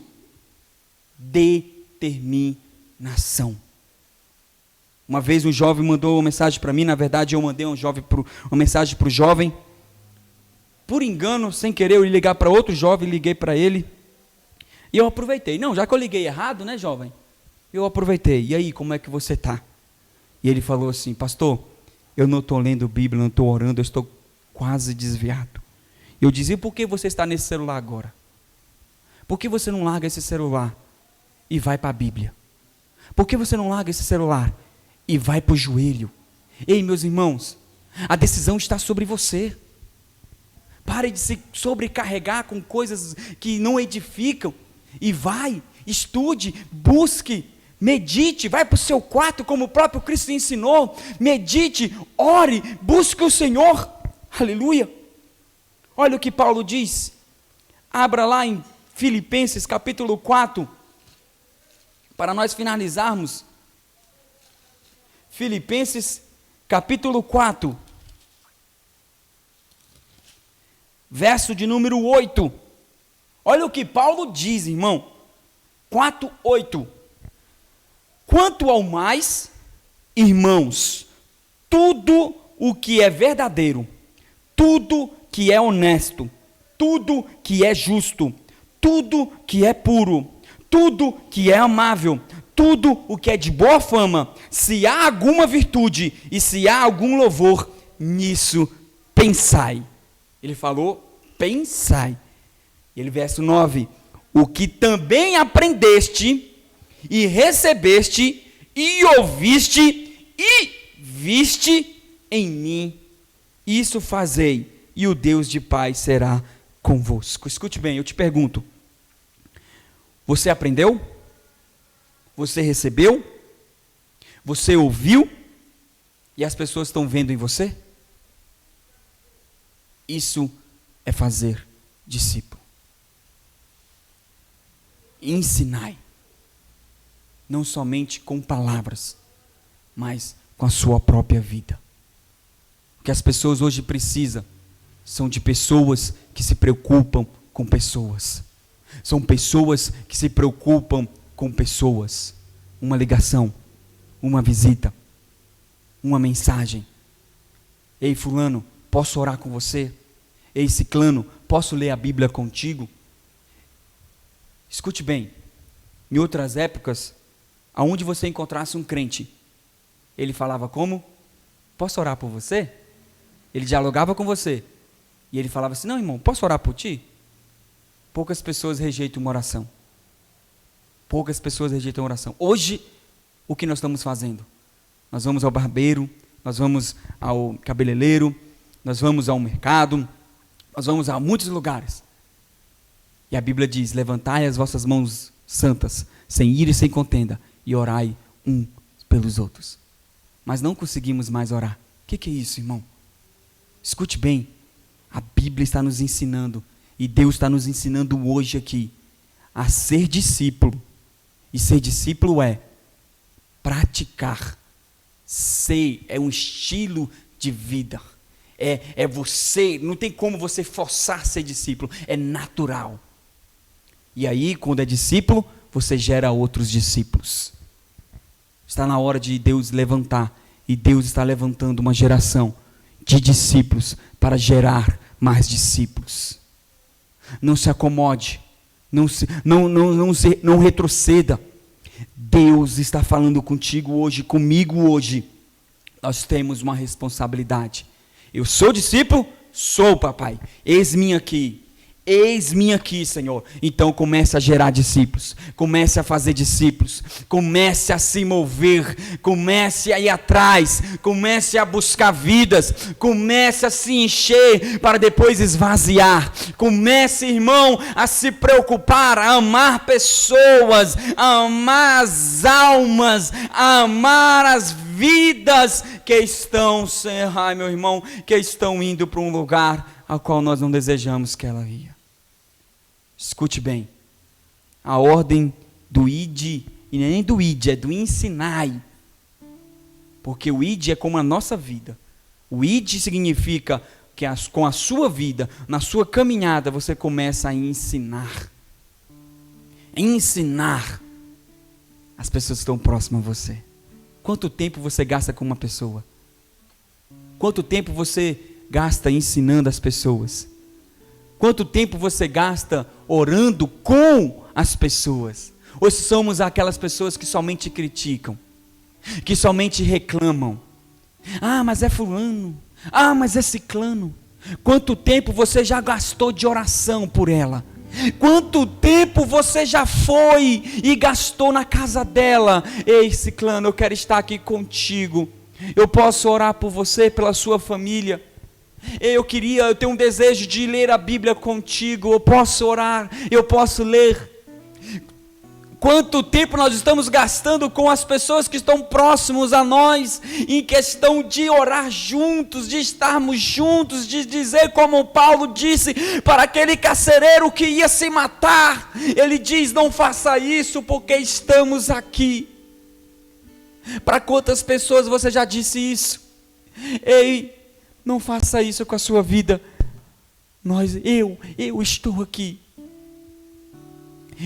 Determinação. Uma vez um jovem mandou uma mensagem para mim, na verdade eu mandei uma mensagem para o jovem, por engano, sem querer eu ligar para outro jovem, liguei para ele, e eu aproveitei. Não, já que eu liguei errado, né, jovem? Eu aproveitei. E aí, como é que você está? E ele falou assim: pastor, eu não estou lendo Bíblia, não estou orando, eu estou quase desviado. Eu dizia: por que você está nesse celular agora? Por que você não larga esse celular e vai para a Bíblia? Por que você não larga esse celular e vai para o joelho? Ei, meus irmãos, a decisão está sobre você. Pare de se sobrecarregar com coisas que não edificam e vai, estude, busque, medite, vai para o seu quarto como o próprio Cristo ensinou, medite, ore, busque o Senhor. Aleluia. Olha o que Paulo diz, abra lá em Filipenses capítulo 4, para nós finalizarmos. Filipenses capítulo 4, verso de número 8. Olha o que Paulo diz, irmão. 4:8. Quanto ao mais, irmãos, tudo o que é verdadeiro, tudo que é honesto, tudo que é justo, tudo que é puro, tudo que é amável, tudo o que é de boa fama, se há alguma virtude e se há algum louvor, nisso pensai. Ele falou, pensai. Ele, verso 9, o que também aprendeste e recebeste e ouviste e viste em mim, isso fazei, e o Deus de paz será convosco. Escute bem, eu te pergunto, você aprendeu? Você recebeu? Você ouviu? E as pessoas estão vendo em você? Isso é fazer discípulo. Ensinai, não somente com palavras, mas com a sua própria vida. O que as pessoas hoje precisam são de pessoas que se preocupam com pessoas. São pessoas que se preocupam com pessoas. Uma ligação, uma visita, uma mensagem. Ei, fulano, posso orar com você? Ei, ciclano, posso ler a Bíblia contigo? Escute bem, em outras épocas, aonde você encontrasse um crente, ele falava como? Posso orar por você? Ele dialogava com você. E ele falava assim, não, irmão, posso orar por ti? Poucas pessoas rejeitam uma oração. Poucas pessoas rejeitam a oração. Hoje, o que nós estamos fazendo? Nós vamos ao barbeiro, nós vamos ao cabeleireiro, nós vamos ao mercado, nós vamos a muitos lugares. E a Bíblia diz, levantai as vossas mãos santas, sem ira e sem contenda, e orai um pelos outros. Mas não conseguimos mais orar. O que é isso, irmão? Escute bem, a Bíblia está nos ensinando, e Deus está nos ensinando hoje aqui, a ser discípulo. E ser discípulo é praticar. Ser é um estilo de vida. É você, não tem como você forçar a ser discípulo, é natural. E aí, quando é discípulo, você gera outros discípulos. Está na hora de Deus levantar, e Deus está levantando uma geração de discípulos para gerar mais discípulos. Não se acomode, não retroceda. Deus está falando contigo hoje, comigo hoje. Nós temos uma responsabilidade. Eu sou discípulo? Sou, papai. Eis-me aqui, Senhor. Então comece a gerar discípulos, comece a fazer discípulos, comece a se mover, comece a ir atrás, comece a buscar vidas, comece a se encher para depois esvaziar. Comece, irmão, a se preocupar, a amar pessoas, a amar as almas, a amar as vidas que estão, meu irmão, que estão indo para um lugar ao qual nós não desejamos que ela ia. Escute bem, a ordem do id, e nem do id, é do ensinai, porque o id é como a nossa vida. O id significa que com a sua vida, na sua caminhada, você começa a ensinar as pessoas que estão próximas a você. Quanto tempo você gasta com uma pessoa? Quanto tempo você gasta ensinando as pessoas? Quanto tempo você gasta orando com as pessoas? Ou somos aquelas pessoas que somente criticam, que somente reclamam? Ah, mas é fulano. Ah, mas é ciclano. Quanto tempo você já gastou de oração por ela? Quanto tempo você já foi e gastou na casa dela? Ei, ciclano, eu quero estar aqui contigo. Eu posso orar por você, pela sua família. Eu tenho um desejo de ler a Bíblia contigo. Eu posso orar, eu posso ler. Quanto tempo nós estamos gastando com as pessoas que estão próximos a nós, em questão de orar juntos, de estarmos juntos, de dizer como Paulo disse para aquele carcereiro que ia se matar. Ele diz, não faça isso porque estamos aqui. Para quantas pessoas você já disse isso? Ei, não faça isso com a sua vida. Eu estou aqui.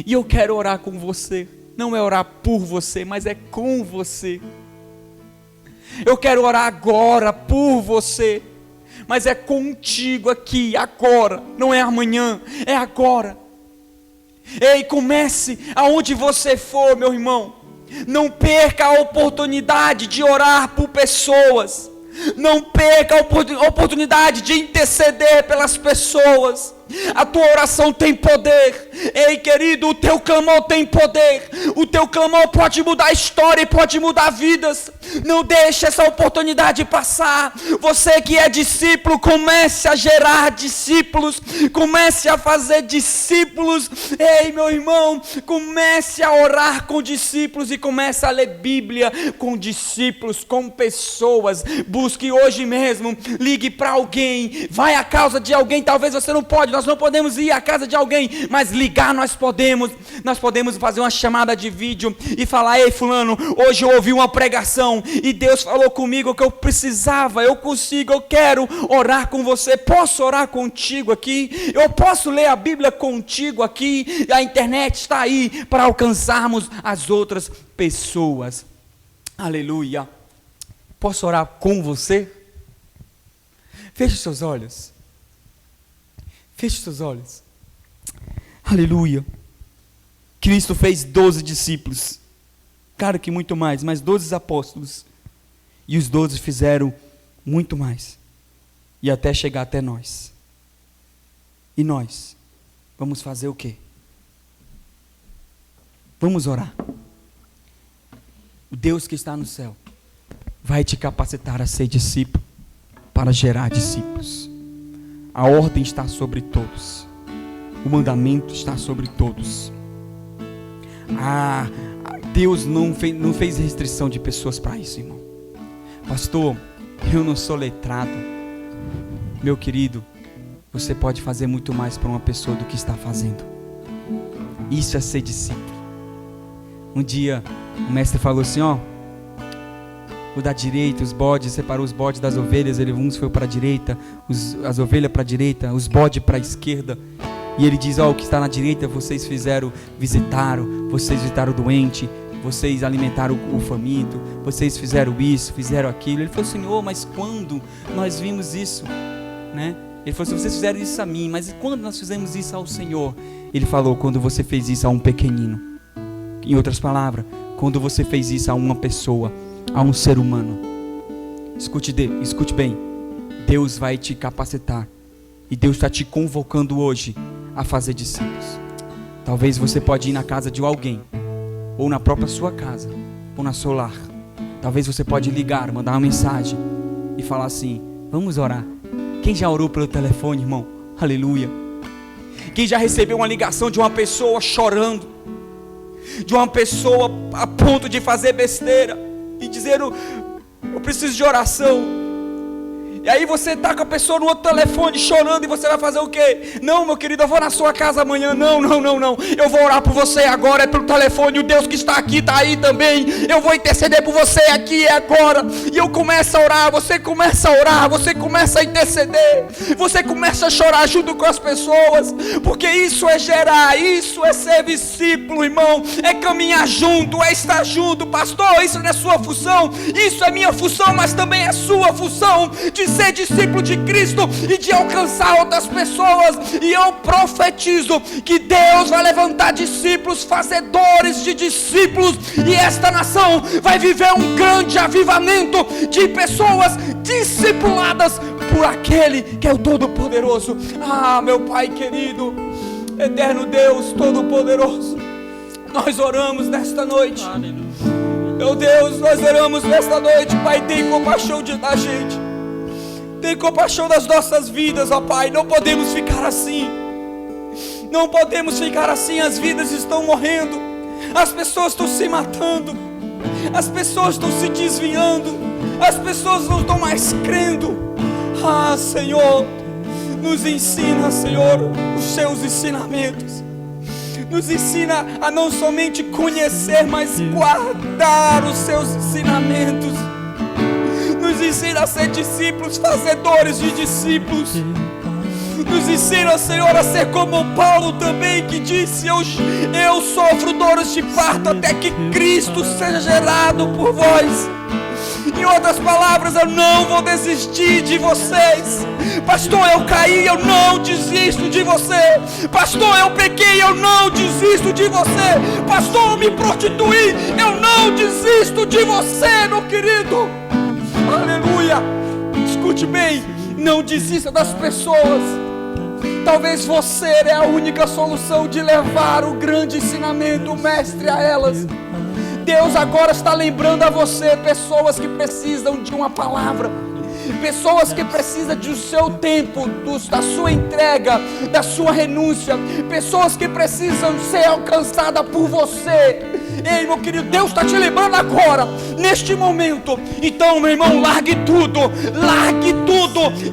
E eu quero orar com você. Não é orar por você, mas é com você. Eu quero orar agora por você, mas é contigo aqui, agora. Não é amanhã, é agora. Ei, comece aonde você for, meu irmão. Não perca a oportunidade de orar por pessoas. Não perca a oportunidade de interceder pelas pessoas. A tua oração tem poder. Ei, querido, o teu clamor tem poder. O teu clamor pode mudar a história e pode mudar vidas. Não deixe essa oportunidade passar. Você que é discípulo, comece a gerar discípulos. Comece a fazer discípulos. Ei, meu irmão, comece a orar com discípulos e comece a ler Bíblia com discípulos, com pessoas. Busque hoje mesmo, ligue para alguém, vai à casa de alguém. Talvez você não pode nós não podemos ir à casa de alguém, mas ligar nós podemos fazer uma chamada de vídeo e falar: ei fulano, hoje eu ouvi uma pregação e Deus falou comigo que eu precisava, eu consigo, eu quero orar com você, posso orar contigo aqui, eu posso ler a Bíblia contigo aqui, a internet está aí para alcançarmos as outras pessoas. Aleluia. Posso orar com você? Feche os seus olhos. Feche os seus olhos. Aleluia. Cristo fez 12 discípulos. Claro que muito mais, mas 12 apóstolos. E os 12 fizeram muito mais. E até chegar até nós. E nós vamos fazer o quê? Vamos orar. O Deus que está no céu vai te capacitar a ser discípulo, para gerar discípulos. A ordem está sobre todos. O mandamento está sobre todos. Deus não fez restrição de pessoas para isso, irmão. Pastor, eu não sou letrado. Meu querido, você pode fazer muito mais para uma pessoa do que está fazendo. Isso é ser discípulo. Um dia o mestre falou assim: o da direita, os bodes, separou os bodes das ovelhas, uns foi para a direita, as ovelhas para a direita, os bodes para a esquerda. E ele diz: o que está na direita, vocês visitaram o doente, vocês alimentaram o faminto, vocês fizeram isso, fizeram aquilo. Ele falou: Senhor, mas quando nós vimos isso? Né? Ele falou: vocês fizeram isso a mim, mas quando nós fizemos isso ao Senhor? Ele falou: quando você fez isso a um pequenino. Em outras palavras, quando você fez isso a uma pessoa, a um ser humano. Escute bem, Deus vai te capacitar, e Deus está te convocando hoje a fazer discípulos. Talvez você pode ir na casa de alguém, ou na própria sua casa, ou na seu lar. Talvez você pode ligar, mandar uma mensagem e falar assim: vamos orar. Quem já orou pelo telefone, irmão? Aleluia. Quem já recebeu uma ligação de uma pessoa chorando, de uma pessoa a ponto de fazer besteira e dizer: eu preciso de oração. E aí você está com a pessoa no outro telefone chorando, e você vai fazer o quê? Não, meu querido, eu vou na sua casa amanhã. Não, eu vou orar por você agora, é pelo telefone. O Deus que está aqui está aí também. Eu vou interceder por você aqui e agora. E eu começo a orar, você começa a orar, você começa a interceder, você começa a chorar junto com as pessoas, porque isso é gerar, isso é ser discípulo, irmão. É caminhar junto, é estar junto. Pastor, isso não é sua função, isso é minha função, mas também é sua função de ser discípulo de Cristo e de alcançar outras pessoas. E eu profetizo que Deus vai levantar discípulos, fazedores de discípulos, e esta nação vai viver um grande avivamento de pessoas discipuladas por aquele que é o Todo-Poderoso. Meu Pai querido, eterno Deus Todo-Poderoso, nós oramos nesta noite. Meu Deus, nós oramos nesta noite. Pai, tem compaixão da gente. Tem compaixão das nossas vidas, ó Pai. Não podemos ficar assim. Não podemos ficar assim. As vidas estão morrendo. As pessoas estão se matando. As pessoas estão se desviando. As pessoas não estão mais crendo. Senhor, nos ensina, Senhor, os seus ensinamentos. Nos ensina a não somente conhecer, mas guardar os seus ensinamentos. Nos ensina a ser discípulos, fazedores de discípulos. Nos ensina, Senhor, a ser como Paulo também, que disse: eu sofro dores de parto até que Cristo seja gerado por vós. Em outras palavras, eu não vou desistir de vocês. Pastor, eu caí, eu não desisto de você. Pastor, eu pequei, eu não desisto de você. Pastor, eu me prostituí, eu não desisto de você, meu querido. Aleluia. Escute bem, não desista das pessoas. Talvez você é a única solução de levar o grande ensinamento, o mestre, a elas. Deus agora está lembrando a você pessoas que precisam de uma palavra. pessoas que precisam do seu tempo, da sua entrega, da sua renúncia, pessoas que precisam ser alcançadas por você. Ei, meu querido, Deus está te lembrando agora, neste momento. Então, meu irmão, largue tudo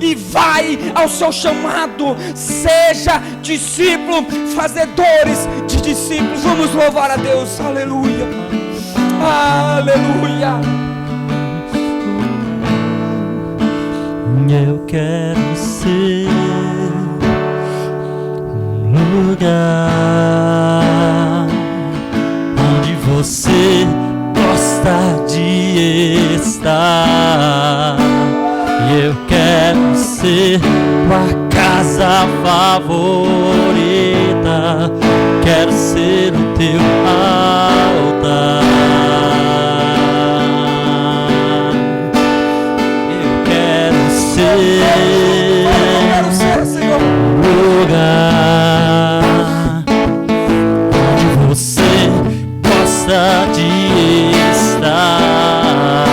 e vai ao seu chamado. Seja discípulo, fazedores de discípulos. Vamos louvar a Deus, aleluia, aleluia. Eu quero ser um lugar onde você gosta de estar. Eu quero ser tua casa favorita. Quero ser o teu altar. Eu quero ser Senhor, um lugar onde você gosta de estar.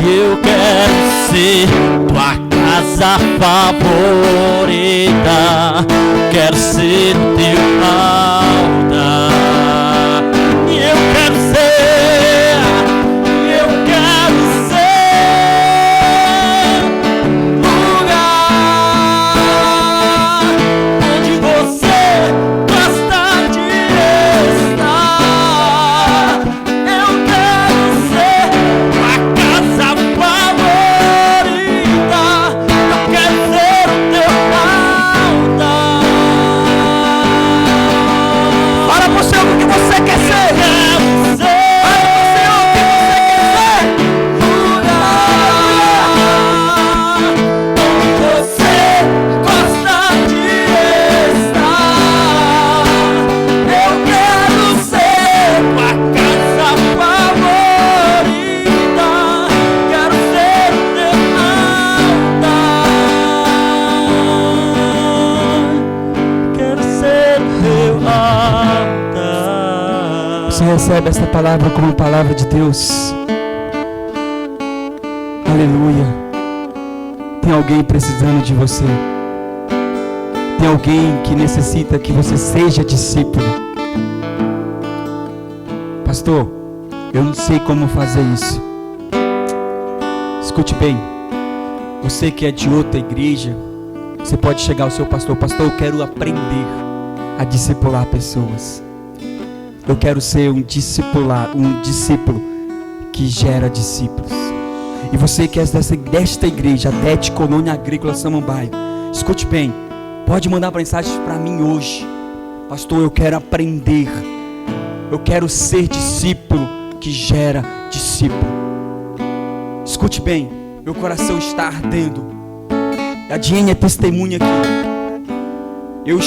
E eu quero ser tua casa favorita. Quero ser o teu altar. E eu quero ser lugar onde você gosta de estar. Eu quero ser tua casa favorita. Eu quero ser o teu altar. Fala pro Senhor o que você quer ser. Você recebe esta palavra como palavra de Deus. Aleluia. Tem alguém precisando de você. Tem alguém que necessita que você seja discípulo. Pastor, eu não sei como fazer isso. Escute bem. Você que é de outra igreja, você pode chegar ao seu pastor. Pastor, eu quero aprender a discipular pessoas. Eu quero ser um discípulo que gera discípulos. E você que é desta igreja, DET Colônia Agrícola Samambaia, escute bem, pode mandar mensagem para mim hoje. Pastor, eu quero aprender. Eu quero ser discípulo que gera discípulo. Escute bem, meu coração está ardendo. A Diene é testemunha aqui. Eu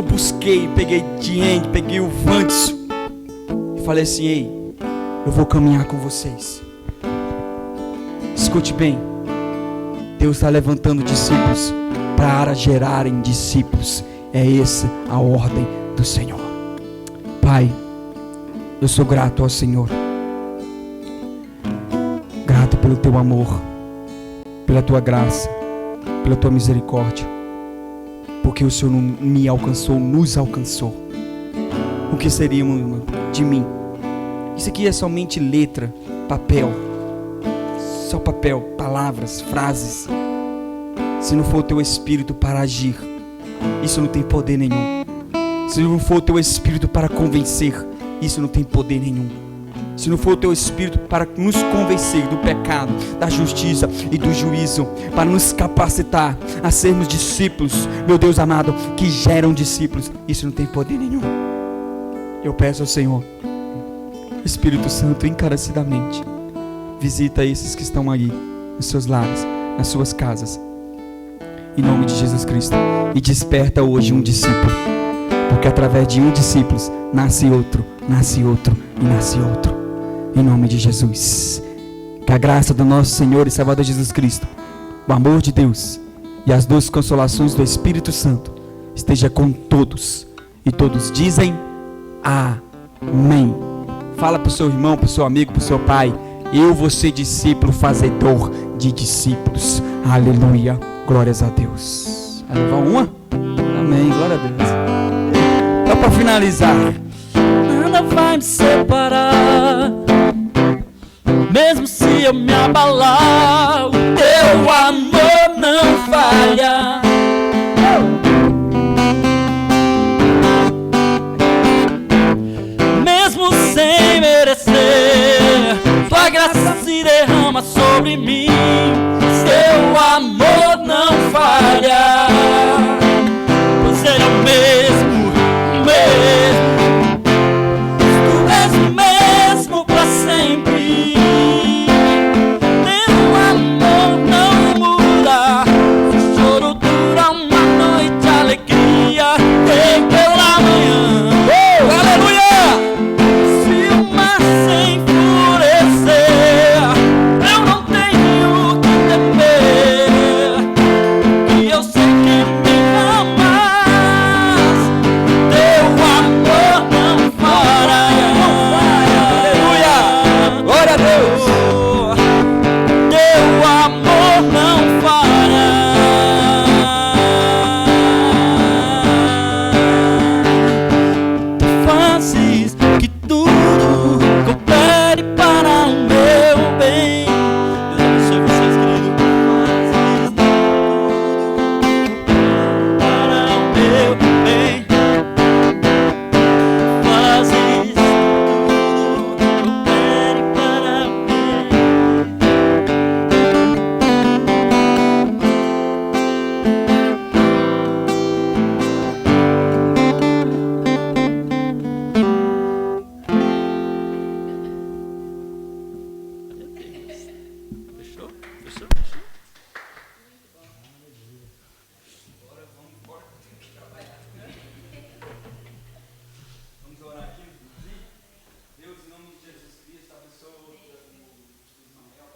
busquei, peguei Diene, peguei o Vantes e falei assim: ei, eu vou caminhar com vocês. Escute bem, Deus está levantando discípulos para gerarem discípulos. É essa a ordem do Senhor. Pai, eu sou grato ao Senhor, grato pelo teu amor, pela tua graça, pela tua misericórdia, porque o Senhor me alcançou, nos alcançou. O que seria de mim? Isso aqui é somente letra, papel, só papel, palavras, frases. Se não for o teu Espírito para agir, isso não tem poder nenhum. Se não for o teu Espírito para convencer, isso não tem poder nenhum. Se não for o teu Espírito para nos convencer do pecado, da justiça e do juízo, para nos capacitar a sermos discípulos, meu Deus amado, que geram discípulos, isso não tem poder nenhum. Eu peço ao Senhor, Espírito Santo, encarecidamente, visita esses que estão aí, nos seus lares, nas suas casas, em nome de Jesus Cristo, e desperta hoje um discípulo, porque através de um discípulo nasce outro e nasce outro. Em nome de Jesus, que a graça do nosso Senhor e Salvador Jesus Cristo, o amor de Deus e as doces consolações do Espírito Santo esteja com todos, e todos dizem amém. Fala para o seu irmão, para o seu amigo, para o seu pai: eu vou ser discípulo fazedor de discípulos. Aleluia, glórias a Deus. Vai levar uma? Amém, glória a Deus. Só para finalizar, nada vai me separar, mesmo se eu me abalar, o teu amor não falha. Mesmo sem merecer, tua graça se derrama sobre mim, teu amor não falha, pois ele é o mesmo. Tu és o mesmo pra sempre. Teu amor não muda. Se o choro dura uma noite, a alegria vem pela manhã. Aleluia! Se o mar se enfurecer, eu não tenho que temer, que eu sei que me amas. Teu amor não falha. aleluia, glória a Deus. Teu amor não falha. Tu fazes que tudo coopere para o meu bem. Deus abençoe vocês, querido. Fazes que tudo coopere para o meu bem.